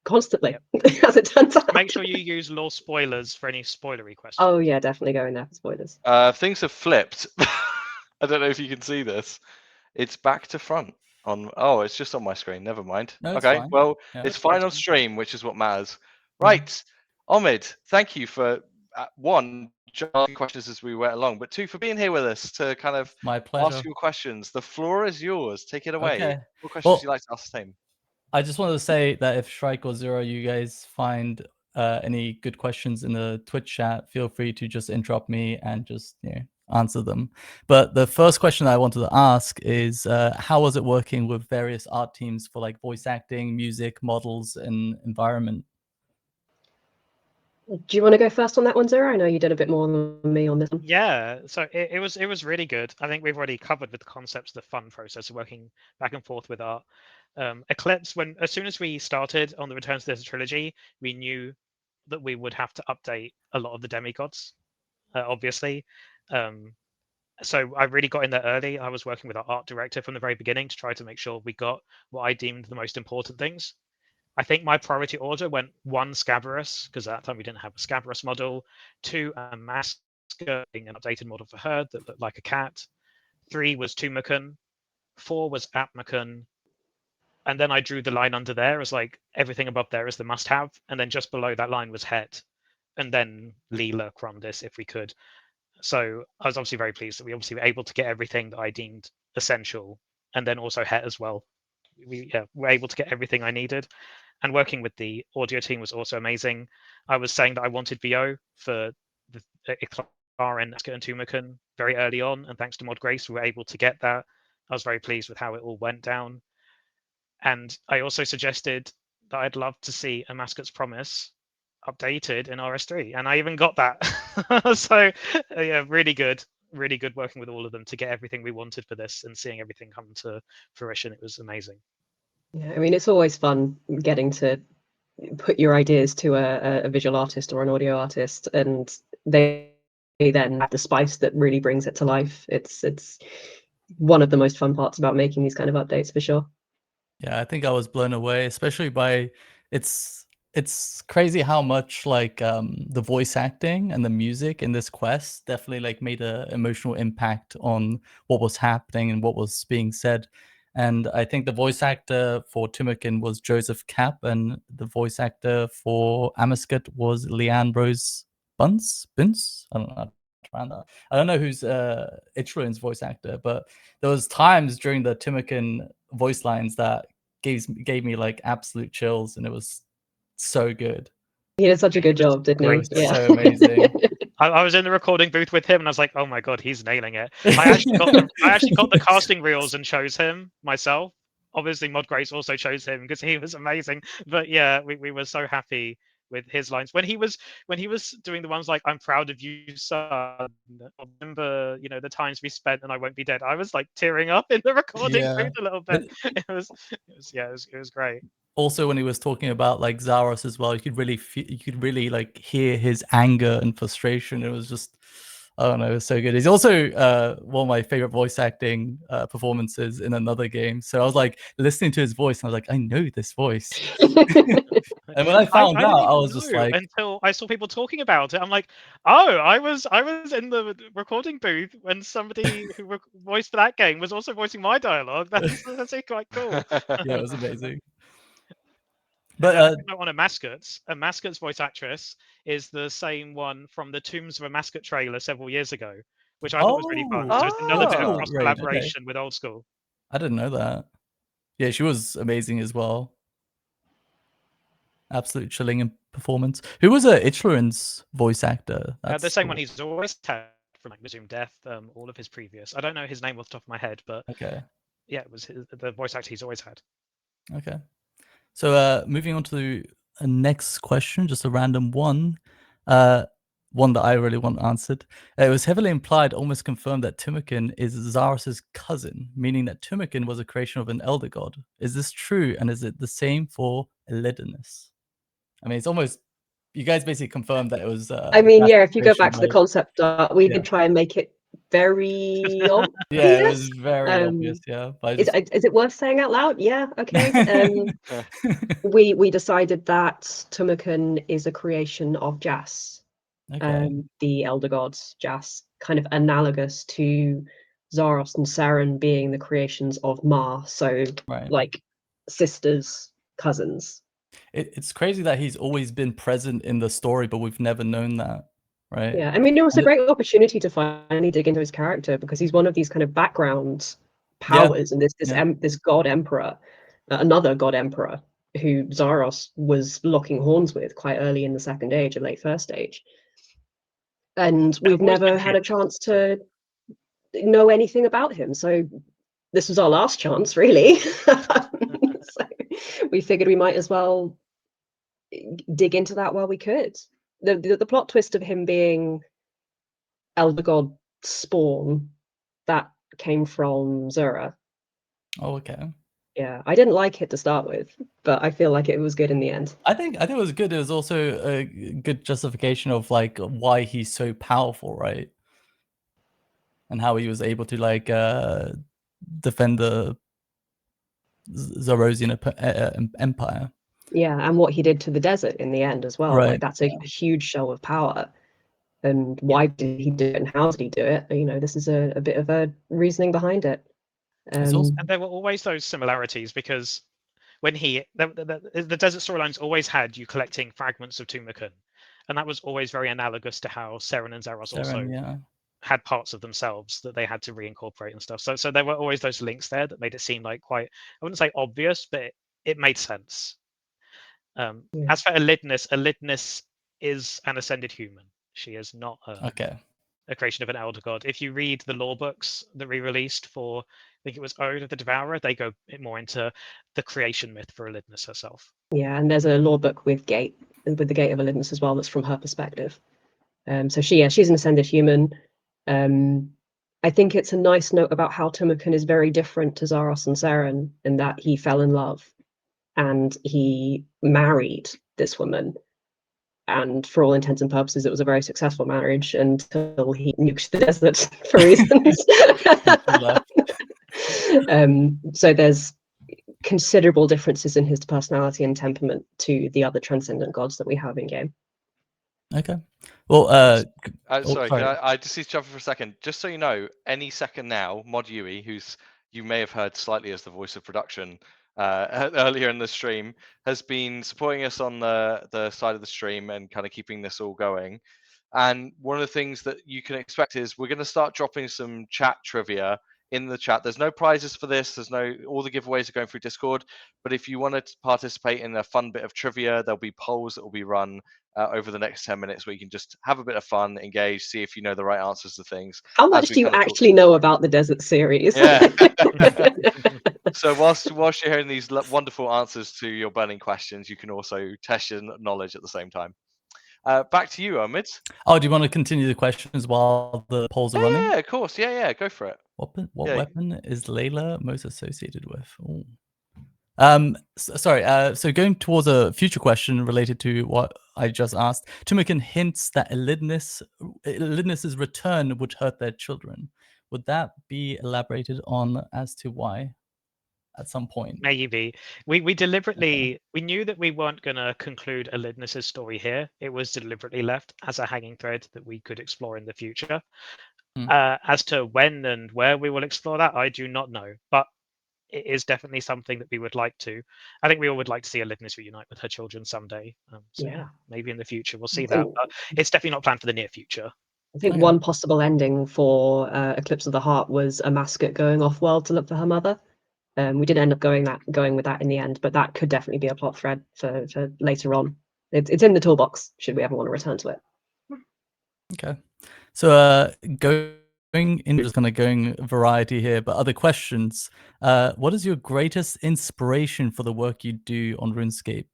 constantly, as it turns out. Make sure you use lore spoilers for any spoilery questions. Oh yeah, definitely go in there for spoilers. Things have flipped. I don't know if you can see this. It's back to front on. Oh, it's just on my screen. Never mind. No, okay, fine. well, Yeah. it's fine on stream, which is what matters. Right, Omid, thank you for one, asking questions as we went along, but two, for being here with us to kind of My pleasure. ask your questions. The floor is yours. Take it away. Okay. What questions would you like to ask the team? I just wanted to say that if Shrike or Zero, you guys find any good questions in the Twitch chat, feel free to just interrupt me and just answer them. But the first question I wanted to ask is, how was it working with various art teams for like voice acting, music, models, and environment? Do you want to go first on that one, Zura? I know you did a bit more than me on this one. Yeah, so it was really good. I think we've already covered with the concepts, the fun process of working back and forth with art. Eclipse, as soon as we started on the Return to the Trilogy, we knew that we would have to update a lot of the demigods, obviously. So I really got in there early. I was working with our art director from the very beginning to try to make sure we got what I deemed the most important things. I think my priority order went 1, Scabarus, because at that time we didn't have a Scabarus model. 2, Maska, being an updated model for her that looked like a cat. 3 was Tumakan. 4 was Atmakan. And then I drew the line under there as like everything above there is the must-have, and then just below that line was Het, and then Leela, Crondis, if we could. So I was obviously very pleased that we obviously were able to get everything that I deemed essential, and then also Het as well. We were able to get everything I needed, and working with the audio team was also amazing. I was saying that I wanted VO for the Eclipse and Tumakan very early on, and thanks to Mod Grace, we were able to get that. I was very pleased with how it all went down. And I also suggested that I'd love to see a Mascot's Promise updated in RS3, and I even got that. So yeah, really good working with all of them to get everything we wanted for this and seeing everything come to fruition. It was amazing. Yeah, I mean, it's always fun getting to put your ideas to a visual artist or an audio artist, and they then have the spice that really brings it to life. It's one of the most fun parts about making these kind of updates, for sure. Yeah, I think I was blown away, especially by it's crazy how much like the voice acting and the music in this quest definitely like made a emotional impact on what was happening and what was being said. And I think the voice actor for Timokin was Joseph Kapp, and the voice actor for Amascut was Leanne Rose Bunce. I don't know. I don't know who's Ichruin's voice actor, but there was times during the Timokin voice lines that gave me like absolute chills, and it was so good. He did such a good job, didn't he? Yeah, so amazing. I was in the recording booth with him, and I was like, "Oh my god, he's nailing it!" I actually got the casting reels and chose him myself. Obviously, Mod Grace also chose him because he was amazing. But yeah, we were so happy with his lines when he was doing the ones like "I'm proud of you, son." Remember, the times we spent, and I won't be dead. I was like tearing up in the recording booth a little bit. It was great. Also, when he was talking about like Zaros as well, you could really like hear his anger and frustration. It was just, I don't know, it was so good. He's also one of my favorite voice acting performances in another game. So I was like listening to his voice, and I was like, I know this voice. And when I found out, I was just like, until I saw people talking about it, I'm like, oh, I was in the recording booth when somebody who voiced for that game was also voicing my dialogue. That's quite cool. Yeah, it was amazing. But on Amascut's voice actress is the same one from the Tombs of Amascut trailer several years ago, which I thought was really fun. So it's another bit of cross collaboration with Old School. I didn't know that. Yeah, she was amazing as well. Absolute chilling in performance. Who was Ichruin's voice actor? The same one he's always had from like Resume Death, all of his previous. I don't know his name off the top of my head, but okay. Yeah, it was the voice actor he's always had. Okay. So moving on to a next question, just a random one. One that I really want answered. It was heavily implied, almost confirmed, that Timokin is Zaros' cousin, meaning that Timokin was a creation of an elder god. Is this true? And is it the same for Elidinus? I mean, it's almost, you guys basically confirmed that it was. I mean, yeah, if you go back to the concept art, we did try and make it very obvious. Yeah, it was very obvious. Yeah, is it worth saying out loud? Yeah, okay. We decided that Timokin is a creation of Jas, the elder gods. Jas, kind of analogous to Zaros and Saren being the creations of Ma, so like sisters, cousins. It's crazy that he's always been present in the story, but we've never known that. Right. Yeah, I mean, it was a great opportunity to finally dig into his character because he's one of these kind of background powers, and this god emperor, another god emperor who Zaros was locking horns with quite early in the Second Age or late First Age, and we've never had a chance to know anything about him. So this was our last chance, really. So we figured we might as well dig into that while we could. The plot twist of him being elder god spawn, that came from Zura. Oh, okay. Yeah, I didn't like it to start with, but I feel like it was good in the end. I think it was good. It was also a good justification of like why he's so powerful, right? And how he was able to like defend the Zarosian empire. Yeah, and what he did to the desert in the end as well. Right. Like that's a huge show of power. And why did he do it and how did he do it? This is a bit of a reasoning behind it. And there were always those similarities because when the desert storylines always had you collecting fragments of Timokin, and that was always very analogous to how Saren and Zaros also had parts of themselves that they had to reincorporate and stuff. So there were always those links there that made it seem like quite, I wouldn't say obvious, but it made sense. As for Elidinus is an ascended human. She is not a creation of an elder god. If you read the lore books that we released for, I think it was Ode of the Devourer, they go more into the creation myth for Elidinus herself. Yeah, and there's a lore book with Gate with the Gate of Elidness as well. That's from her perspective. So she's an ascended human. I think it's a nice note about how Tumakin is very different to Zaros and Seren in that he fell in love and he married this woman. And for all intents and purposes, it was a very successful marriage until he nuked the desert for reasons. So there's considerable differences in his personality and temperament to the other transcendent gods that we have in game. Okay. Well, sorry, I just need to jump in for a second. Just so you know, any second now, Mod Hooli, who's you may have heard slightly as the voice of production earlier in the stream, has been supporting us on the side of the stream and kind of keeping this all going. And one of the things that you can expect is we're going to start dropping some chat trivia in the chat. There's no prizes for this. There's no, all the giveaways are going through Discord. But if you want to participate in a fun bit of trivia, there'll be polls that will be run over the next 10 minutes where you can just have a bit of fun, engage, see if you know the right answers to things. How much do you actually know about the Desert series? Yeah. So whilst you're hearing these wonderful answers to your burning questions, you can also test your knowledge at the same time. Back to you, Omid. Oh, do you want to continue the questions while the polls are running? Yeah, of course. Yeah, go for it. What weapon is Layla most associated with? Ooh. Sorry. So going towards a future question related to what I just asked, Tumakin hints that Elidness's return would hurt their children. Would that be elaborated on as to why? At some point, maybe we deliberately we knew that we weren't going to conclude Elidness's story here. It was deliberately left as a hanging thread that we could explore in the future. As to when and where we will explore that, I do not know, but it is definitely something that we would like to. I think we all would like to see Elidness reunite with her children someday. So yeah, maybe in the future we'll see that, but it's definitely not planned for the near future. I think one possible ending for Eclipse of the Heart was a mascot going off world to look for her mother. We didn't end up going with that in the end, but that could definitely be a plot thread for later on. It's in the toolbox should we ever want to return to it. Okay, so just kind of going variety here, but other questions. What is your greatest inspiration for the work you do on RuneScape?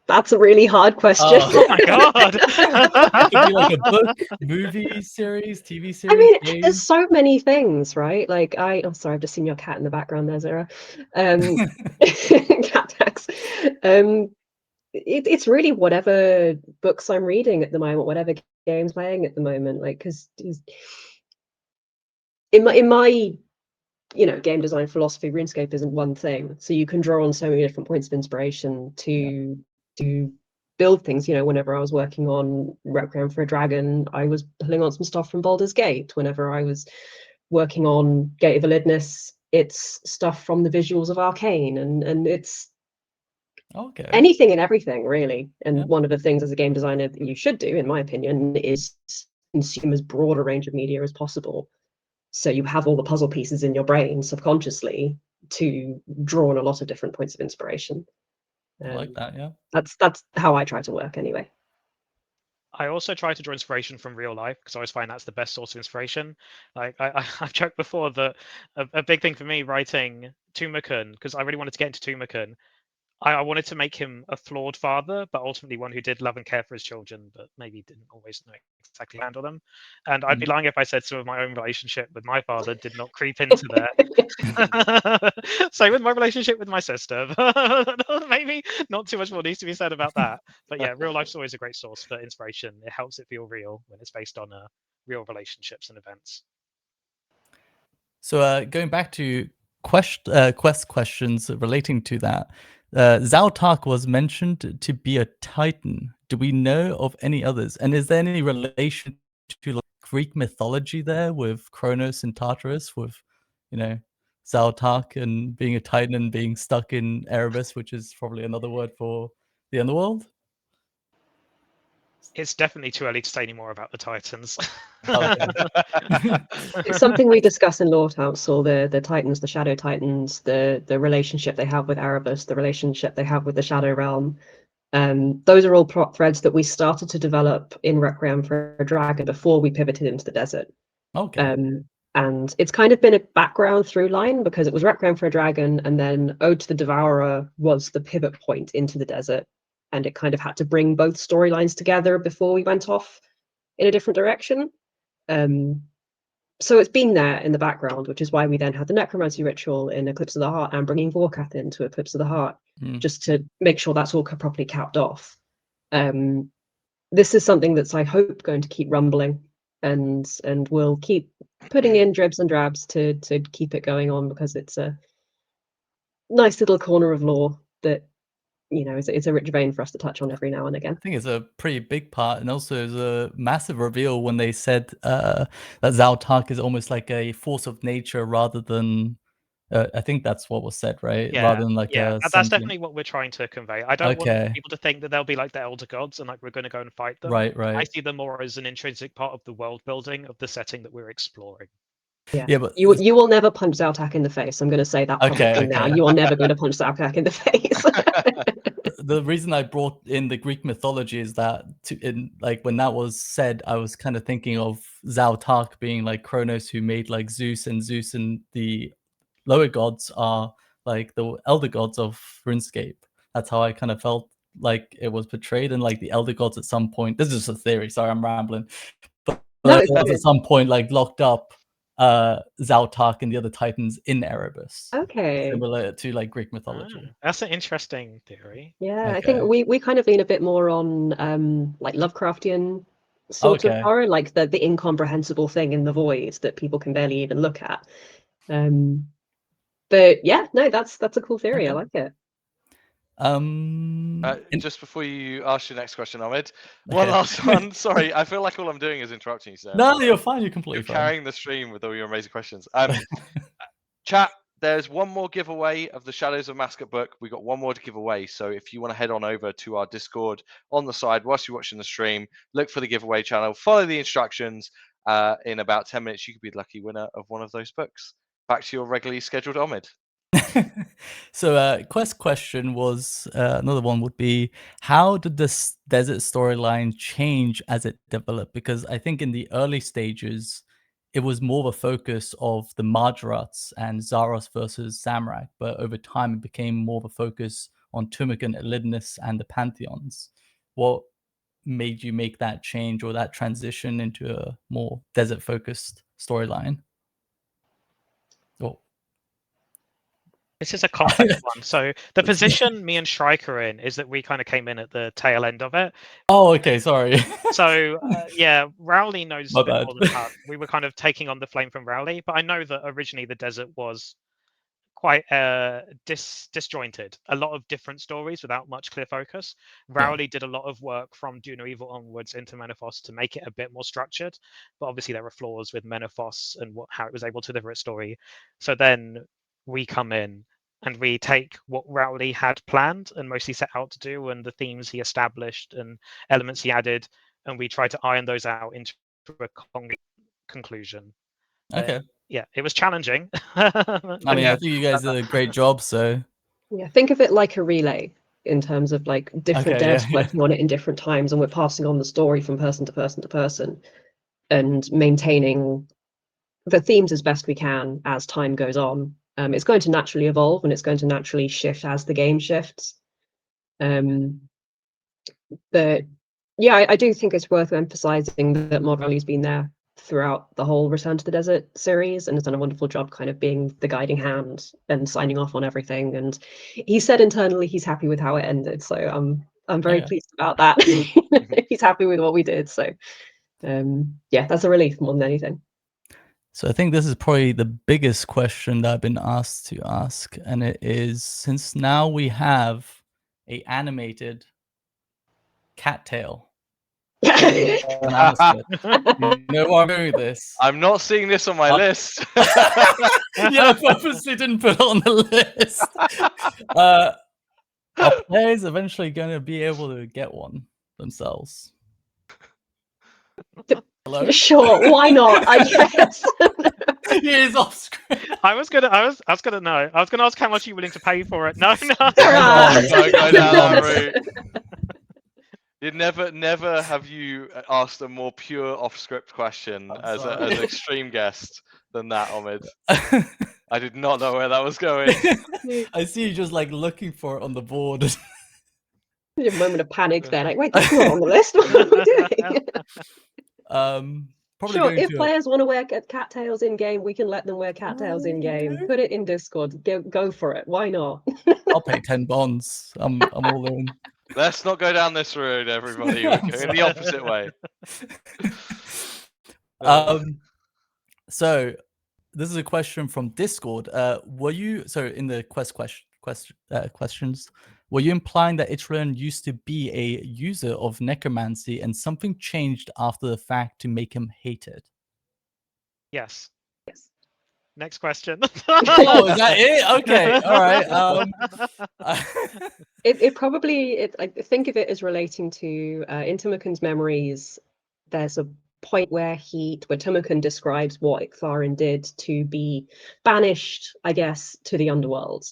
That's a really hard question. Oh my god! It could be like a book, movie series, TV series. I mean, game. there's so many things, right? Like oh, sorry, I've just seen your cat in the background there, Zara. Cat tax. It's really whatever books I'm reading at the moment, whatever games playing at the moment. Like, because in my game design philosophy, RuneScape isn't one thing, so you can draw on so many different points of inspiration to build things. Whenever I was working on Requiem for a Dragon, I was pulling on some stuff from Baldur's Gate. Whenever I was working on Gate of Elidness, it's stuff from the visuals of Arcane, and it's anything and everything, really. And one of the things as a game designer that you should do, in my opinion, is consume as broad a range of media as possible. So you have all the puzzle pieces in your brain subconsciously to draw on a lot of different points of inspiration. I like that, yeah. That's how I try to work anyway. I also try to draw inspiration from real life because I always find that's the best source of inspiration. Like I've joked before that a big thing for me writing Tumakin, because I really wanted to get into Tumakin, I wanted to make him a flawed father, but ultimately one who did love and care for his children, but maybe didn't always know exactly handle them. And I'd be lying if I said some of my own relationship with my father did not creep into there. Same with my relationship with my sister. Maybe not too much more needs to be said about that. But yeah, real life's always a great source for inspiration. It helps it feel real when it's based on real relationships and events. So going back to quest questions relating to that, Zautark was mentioned to be a Titan. Do we know of any others? And is there any relation to Greek mythology there with Kronos and Tartarus, with Zautark and being a Titan and being stuck in Erebus, which is probably another word for the underworld? It's definitely too early to say any more about the Titans. It's something we discuss in Lore Council, the Titans, the Shadow Titans, the relationship they have with Erebus, the relationship they have with the Shadow Realm. Those are all plot threads that we started to develop in Requiem for a Dragon before we pivoted into the desert. Okay. And it's kind of been a background through line because it was Requiem for a Dragon, and then Ode to the Devourer was the pivot point into the desert. And it kind of had to bring both storylines together before we went off in a different direction. So it's been there in the background, which is why we then had the necromancy ritual in Eclipse of the Heart and bringing Vorkath into Eclipse of the Heart, just to make sure that's all properly capped off. This is something that's, I hope, going to keep rumbling, and we'll keep putting in dribs and drabs to keep it going on, because it's a nice little corner of lore that, you know, it's a rich vein for us to touch on every now and again. I think it's a pretty big part, and also it's a massive reveal when they said that Zautark is almost like a force of nature rather than. I think that's what was said, right? Yeah, rather than like a. That's definitely what we're trying to convey. I don't want people to think that they'll be like the elder gods and like we're going to go and fight them. Right. I see them more as an intrinsic part of the world building of the setting that we're exploring. Yeah, but you will never punch Zautark in the face. I'm going to say that publicly now. You are never going to punch Zautark in the face. The reason I brought in the Greek mythology is that when that was said, I was kind of thinking of Zautark being like Kronos, who made like Zeus, and the lower gods are like the elder gods of RuneScape. That's how I kind of felt like it was portrayed, and like the elder gods at some point. This is just a theory. Sorry, I'm rambling. But at some point, like locked up Zautark and the other titans in Erebus. Okay. Similar to like Greek mythology. That's an interesting theory. Yeah, okay. I think we kind of lean a bit more on like Lovecraftian sort of horror, like the incomprehensible thing in the void that people can barely even look at. But yeah, no, that's a cool theory. I like it. Just before you ask your next question, Omid, one last one. Sorry, I feel like all I'm doing is interrupting you, sir. No, you're fine. You're completely fine. Carrying the stream with all your amazing questions. Chat, there's one more giveaway of the Shadows of Mascot book. We got one more to give away. So if you want to head on over to our Discord on the side whilst you're watching the stream, look for the giveaway channel, follow the instructions. In about 10 minutes, you could be the lucky winner of one of those books. Back to your regularly scheduled Omid. So question was another one would be, how did this desert storyline change as it developed? Because I think in the early stages it was more of a focus of the Marjarats and Zaros versus Zamorak, but over time it became more of a focus on Tumik, Elidnus, and the Pantheons. What made you make that change or that transition into a more desert focused storyline? This is a complex one. So the position me and Shrike are in is that we kind of came in at the tail end of it. Oh, okay, sorry. So yeah, Rowley knows a bit more than that. We were kind of taking on the flame from Rowley, but I know that originally the desert was quite disjointed. A lot of different stories without much clear focus. Rowley did a lot of work from Dune of Evil onwards into Menethos to make it a bit more structured, but obviously there were flaws with Menethos and how it was able to deliver its story. So then we come in and we take what Rowley had planned and mostly set out to do, and the themes he established and elements he added, and we try to iron those out into a conclusion. Okay. Yeah, it was challenging. I mean, I think you guys did a great job. So yeah, think of it like a relay in terms of like different devs working on it in different times, and we're passing on the story from person to person to person, and maintaining the themes as best we can as time goes on. It's going to naturally evolve, and it's going to naturally shift as the game shifts. But yeah, I do think it's worth emphasizing that Mod Hooli's been there throughout the whole Return to the Desert series and has done a wonderful job kind of being the guiding hand and signing off on everything. And he said internally he's happy with how it ended, so I'm very pleased about that. He's happy with what we did, so yeah, that's a relief more than anything. So I think this is probably the biggest question that I've been asked to ask, and it is, since now we have a animated cattail. You know why I'm doing this? I'm not seeing this on my list. Yeah, I purposely didn't put it on the list. Are players eventually going to be able to get one themselves? Hello? Sure, why not? I guess. He is off screen. I was gonna ask how much you're willing to pay for it. No. Never have you asked a more pure off-script question as an extreme guest than that, Omid. I did not know where that was going. I see you just like looking for it on the board. A moment of panic there, like, wait, that's not on the list. What am I doing? Probably sure, if players want to wear cattails in game, we can let them wear cattails in game. Put it in Discord. Go for it. Why not? I'll pay 10 bonds. I'm all in. Let's not go down this road, everybody. We're going the opposite way. So this is a question from Discord. Were you in the questions? Were you implying that Ichran used to be a user of necromancy and something changed after the fact to make him hate it? Yes. Yes. Next question. Oh, is that it? Okay, all right. I think of it as relating to Intimukun's memories. There's a point where Timucun describes what Ictharin did to be banished, I guess, to the underworld,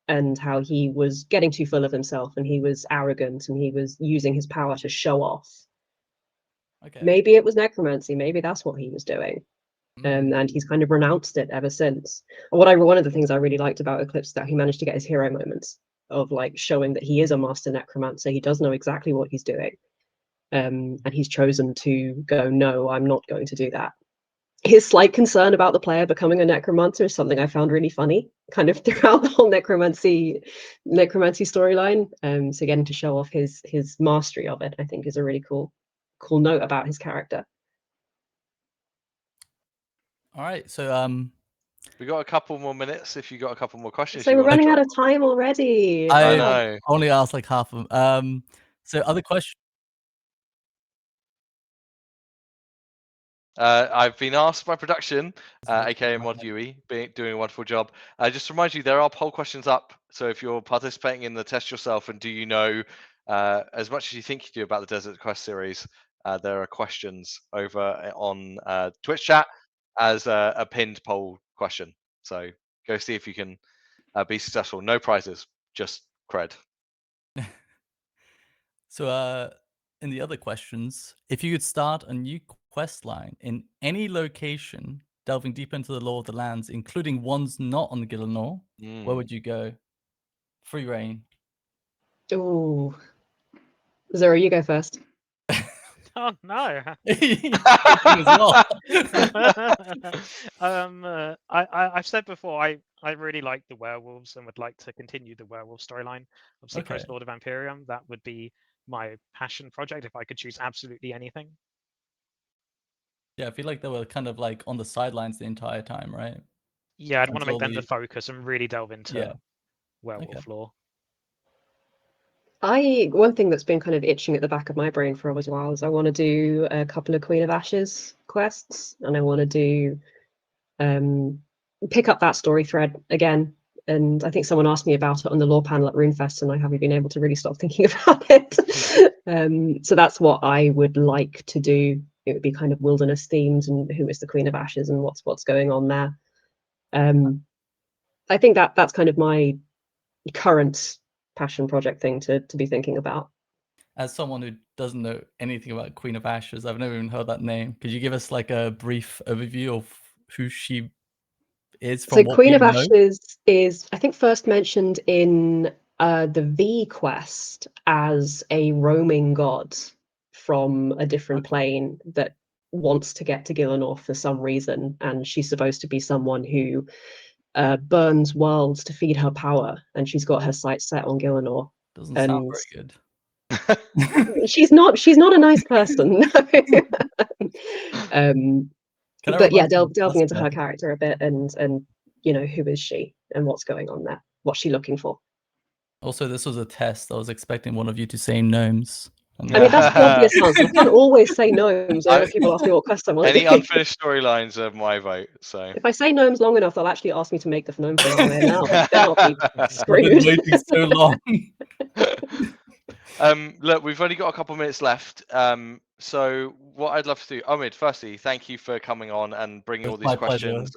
and how he was getting too full of himself and he was arrogant and he was using his power to show off. Okay. Maybe it was necromancy. Maybe that's what he was doing. And he's kind of renounced it ever since. One of the things I really liked about Eclipse is that he managed to get his hero moments of like showing that he is a master necromancer. He does know exactly what he's doing. And he's chosen to go, no, I'm not going to do that. His slight concern about the player becoming a necromancer is something I found really funny, kind of throughout the whole necromancy storyline. So getting to show off his mastery of it, I think, is a really cool note about his character. All right, so we got a couple more minutes. If you got a couple more questions, so we're running out of time already. I know. Only asked like half of them. So other questions. I've been asked by production, aka Mod Hooli, doing a wonderful job. Just to remind you, there are poll questions up. So if you're participating in the test yourself and do you know as much as you think you do about the Desert Quest series, there are questions over on Twitch chat as a pinned poll question. So go see if you can be successful. No prizes, just cred. So in the other questions, if you could start a new quest line in any location, delving deep into the lore of the lands, including ones not on Gillinor, where would you go? Free reign. Ooh. Zero, you go first. Oh no. I've said before I really like the werewolves and would like to continue the werewolf storyline. Obviously, post Lord of Vampirium, that would be my passion project if I could choose absolutely anything. Yeah, I feel like they were kind of like on the sidelines the entire time, right? Yeah, I'd want to make them the focus and really delve into werewolf lore. One thing that's been kind of itching at the back of my brain for a while is I want to do a couple of Queen of Ashes quests, and I want to do pick up that story thread again. And I think someone asked me about it on the lore panel at RuneFest, and I haven't been able to really stop thinking about it. So that's what I would like to do. It would be kind of wilderness themed, and who is the Queen of Ashes, and what's going on there. I think that's kind of my current passion project thing to be thinking about. As someone who doesn't know anything about Queen of Ashes, I've never even heard that name. Could you give us like a brief overview of who she is? So Queen of Ashes is, I think, first mentioned in the V quest as a roaming god from a different plane that wants to get to Gillinor for some reason, and she's supposed to be someone who burns worlds to feed her power, and she's got her sights set on Gillinor. Doesn't sound very good. She's not a nice person. But yeah, delving into her character a bit, and you know, who is she and what's going on there? What's she looking for? Also, this was a test. I was expecting one of you to say gnomes. I mean, that's the obvious answer. I can't always say gnomes when people ask me what quest I want. Any unfinished storylines are my vote. So if I say gnomes long enough, they'll actually ask me to make the gnome for them now. They'll not be screwed. Waiting so long. Look, we've only got a couple minutes left. So what I'd love to do, Omid, firstly, thank you for coming on and bringing all these questions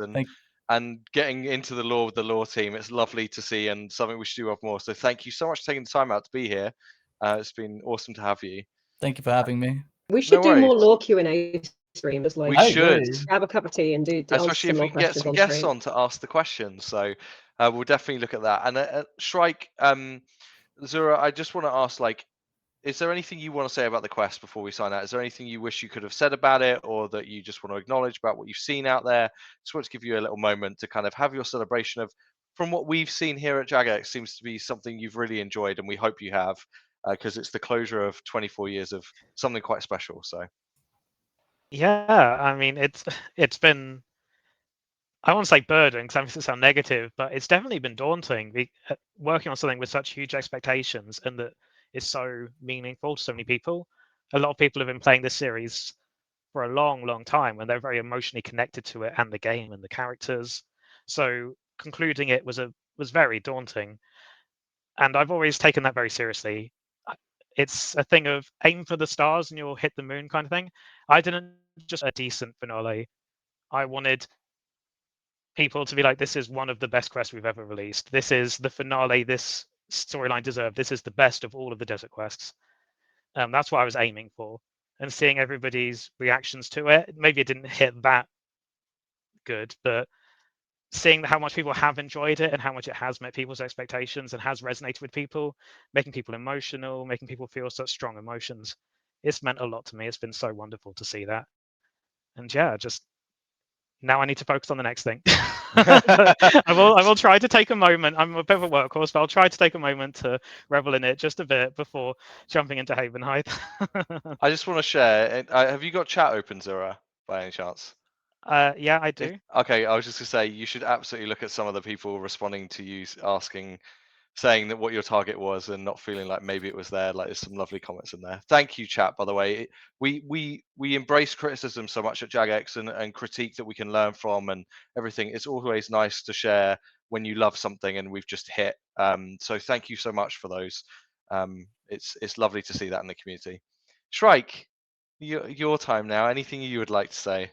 and getting into the lore with the lore team. It's lovely to see and something we should do more. So thank you so much for taking the time out to be here. It's been awesome to have you. Thank you for having me. We should do more lore Q&A streams. Like, we should have a cup of tea and do especially if we can get some guests on to ask the questions. So we'll definitely look at that. And Shrike, Zura, I just want to ask, like, is there anything you want to say about the quest before we sign out? Is there anything you wish you could have said about it, or that you just want to acknowledge about what you've seen out there? Just want to give you a little moment to kind of have your celebration of, from what we've seen here at Jagex, seems to be something you've really enjoyed, and we hope you have, because it's the closure of 24 years of something quite special. So yeah, I mean, it's been, I won't say burden because that makes it sound negative, but it's definitely been daunting working on something with such huge expectations and that is so meaningful to so many people. A lot of people have been playing this series for a long, long time, and they're very emotionally connected to it and the game and the characters. So concluding it was very daunting, and I've always taken that very seriously. It's a thing of aim for the stars and you'll hit the moon kind of thing. I didn't just a decent finale. I wanted people to be like, this is one of the best quests we've ever released. This is the finale this storyline deserved. This is the best of all of the desert quests. That's what I was aiming for. And seeing everybody's reactions to it, maybe it didn't hit that good, but seeing how much people have enjoyed it and how much it has met people's expectations and has resonated with people, making people emotional, making people feel such strong emotions, it's meant a lot to me. It's been so wonderful to see that. And yeah, just now I need to focus on the next thing. I will try to take a moment. I'm a bit of a workhorse, but I'll try to take a moment to revel in it just a bit before jumping into Haven Height. I just want to share. Have you got chat open, Zura, by any chance? Yeah, I do. Okay, I was just gonna say you should absolutely look at some of the people responding to you, saying that what your target was, and not feeling like maybe it was there. Like, there's some lovely comments in there. Thank you, chat. By the way, we embrace criticism so much at Jagex and critique that we can learn from and everything. It's always nice to share when you love something and we've just hit. So thank you so much for those. It's lovely to see that in the community. Shrike, your time now. Anything you would like to say?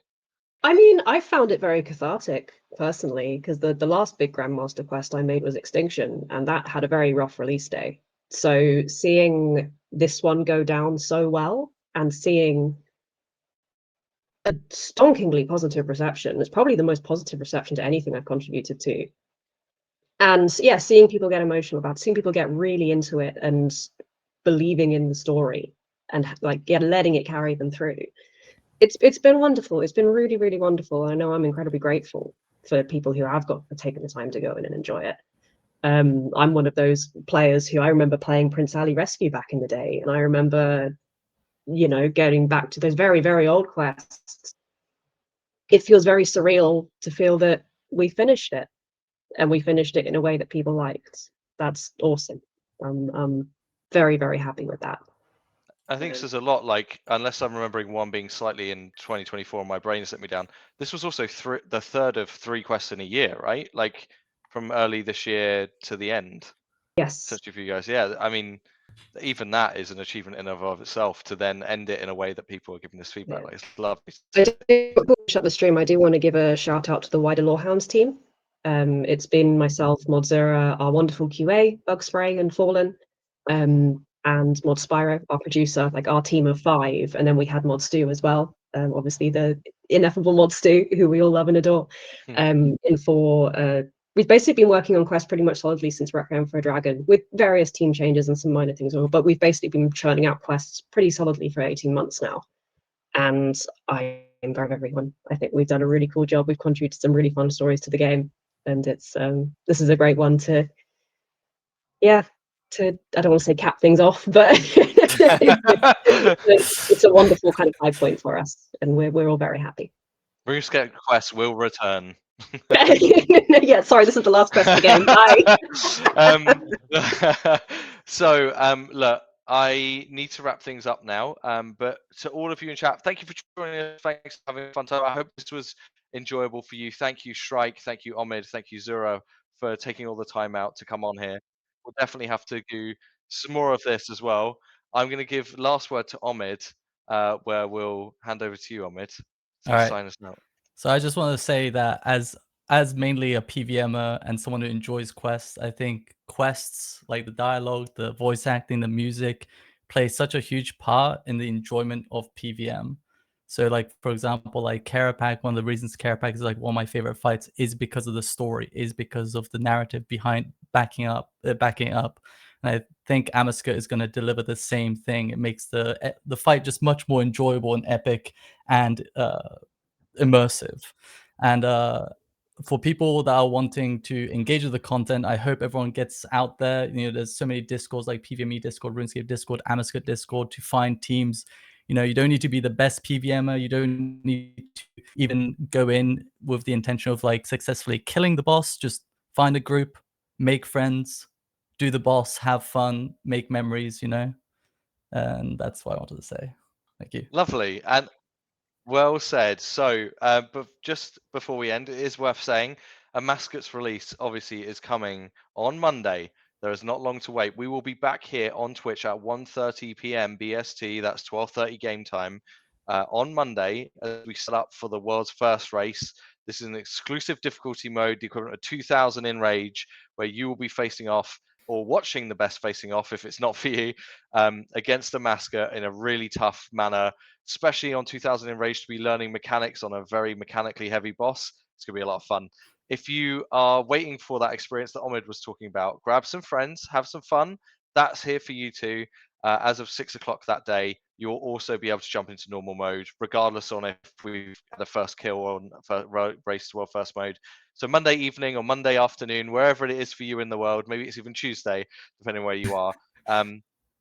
I mean, I found it very cathartic personally, because the last big Grandmaster quest I made was Extinction, and that had a very rough release day. So seeing this one go down so well and seeing a stonkingly positive reception, it's probably the most positive reception to anything I've contributed to. And yeah, seeing people get emotional about it, seeing people get really into it and believing in the story and like letting it carry them through. It's been wonderful. It's been really, really wonderful. I know I'm incredibly grateful for people who have taken the time to go in and enjoy it. I'm one of those players who I remember playing Prince Ali Rescue back in the day, and I remember, getting back to those very, very old quests. It feels very surreal to feel that we finished it, and we finished it in a way that people liked. That's awesome. I'm very, very happy with that. I think there's a lot, like, unless I'm remembering one being slightly in 2024 and my brain's let me down, this was also the third of 3 quests in a year, right? Like, from early this year to the end. Yes. Especially for you guys. Yeah, I mean, even that is an achievement in and of itself, to then end it in a way that people are giving this feedback. Like, it's lovely. Before we shut the stream, I do want to give a shout out to the wider Lore Hounds team. It's been myself, Mod Zura, our wonderful QA, Bug Spray and Fallen, and Mod Spyro, our producer, like our team of 5, and then we had Mod Stu as well. Obviously the ineffable Mod Stu, who we all love and adore. We've basically been working on quests pretty much solidly since Requiem for a Dragon, with various team changes and some minor things, but we've basically been churning out quests pretty solidly for 18 months now. And I am very, everyone. I think we've done a really cool job. We've contributed some really fun stories to the game, and it's this is a great one to I don't want to say cap things off, but it's a wonderful kind of high point for us, and we're all very happy. RuneScape quest will return. Yeah, sorry, this is the last quest of the game. Bye. So, look, I need to wrap things up now. But to all of you in chat, thank you for joining us. Thanks for having a fun time. I hope this was enjoyable for you. Thank you, Shrike. Thank you, Omid. Thank you, Zura, for taking all the time out to come on here. We'll definitely have to do some more of this as well. I'm going to give last word to Omid, where we'll hand over to you, Omid, to sign us out. So I just want to say that as mainly a PVMer and someone who enjoys quests, I think quests like the dialogue, the voice acting, the music play such a huge part in the enjoyment of PVM. So like, for example, like Karapak, one of the reasons Karapak is like one of my favorite fights is because of the story, is because of the narrative behind backing it up. And I think Amaska is going to deliver the same thing. It makes the fight just much more enjoyable and epic and immersive. And for people that are wanting to engage with the content, I hope everyone gets out there. You know, there's so many Discords like PVME Discord, RuneScape Discord, Amaska Discord to find teams. You know, you don't need to be the best PVMer. You don't need to even go in with the intention of like successfully killing the boss. Just find a group, make friends, do the boss, have fun, make memories, you know. And that's what I wanted to say. Thank you. Lovely. And well said. So, but just before we end, it is worth saying a Mascot's release obviously is coming on Monday. There is not long to wait. We will be back here on Twitch at 1:30 p.m. BST. That's 12:30 game time on Monday as we set up for the world's first race. This is an exclusive difficulty mode, the equivalent of 2,000 in Rage, where you will be facing off or watching the best facing off, if it's not for you, against a Mascot in a really tough manner, especially on 2000 in Rage, to be learning mechanics on a very mechanically heavy boss. It's going to be a lot of fun. If you are waiting for that experience that Omid was talking about, grab some friends, have some fun. That's here for you too. As of 6 o'clock that day, you'll also be able to jump into normal mode, regardless on if we've had a first kill on race to world first mode. So Monday evening or Monday afternoon, wherever it is for you in the world, maybe it's even Tuesday, depending where you are,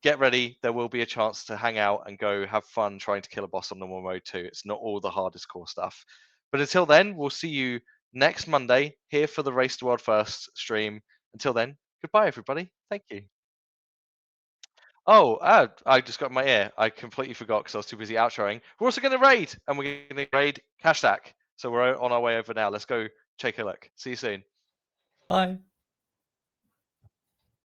get ready. There will be a chance to hang out and go have fun trying to kill a boss on normal mode too. It's not all the hardest core stuff. But until then, we'll see you next Monday here for the Race to World First stream. Until then, goodbye, everybody. Thank you. Oh, I just got in my ear. I completely forgot because I was too busy outroing. We're also going to raid, and we're going to raid Cash Stack. So we're on our way over now. Let's go take a look. See you soon. Bye.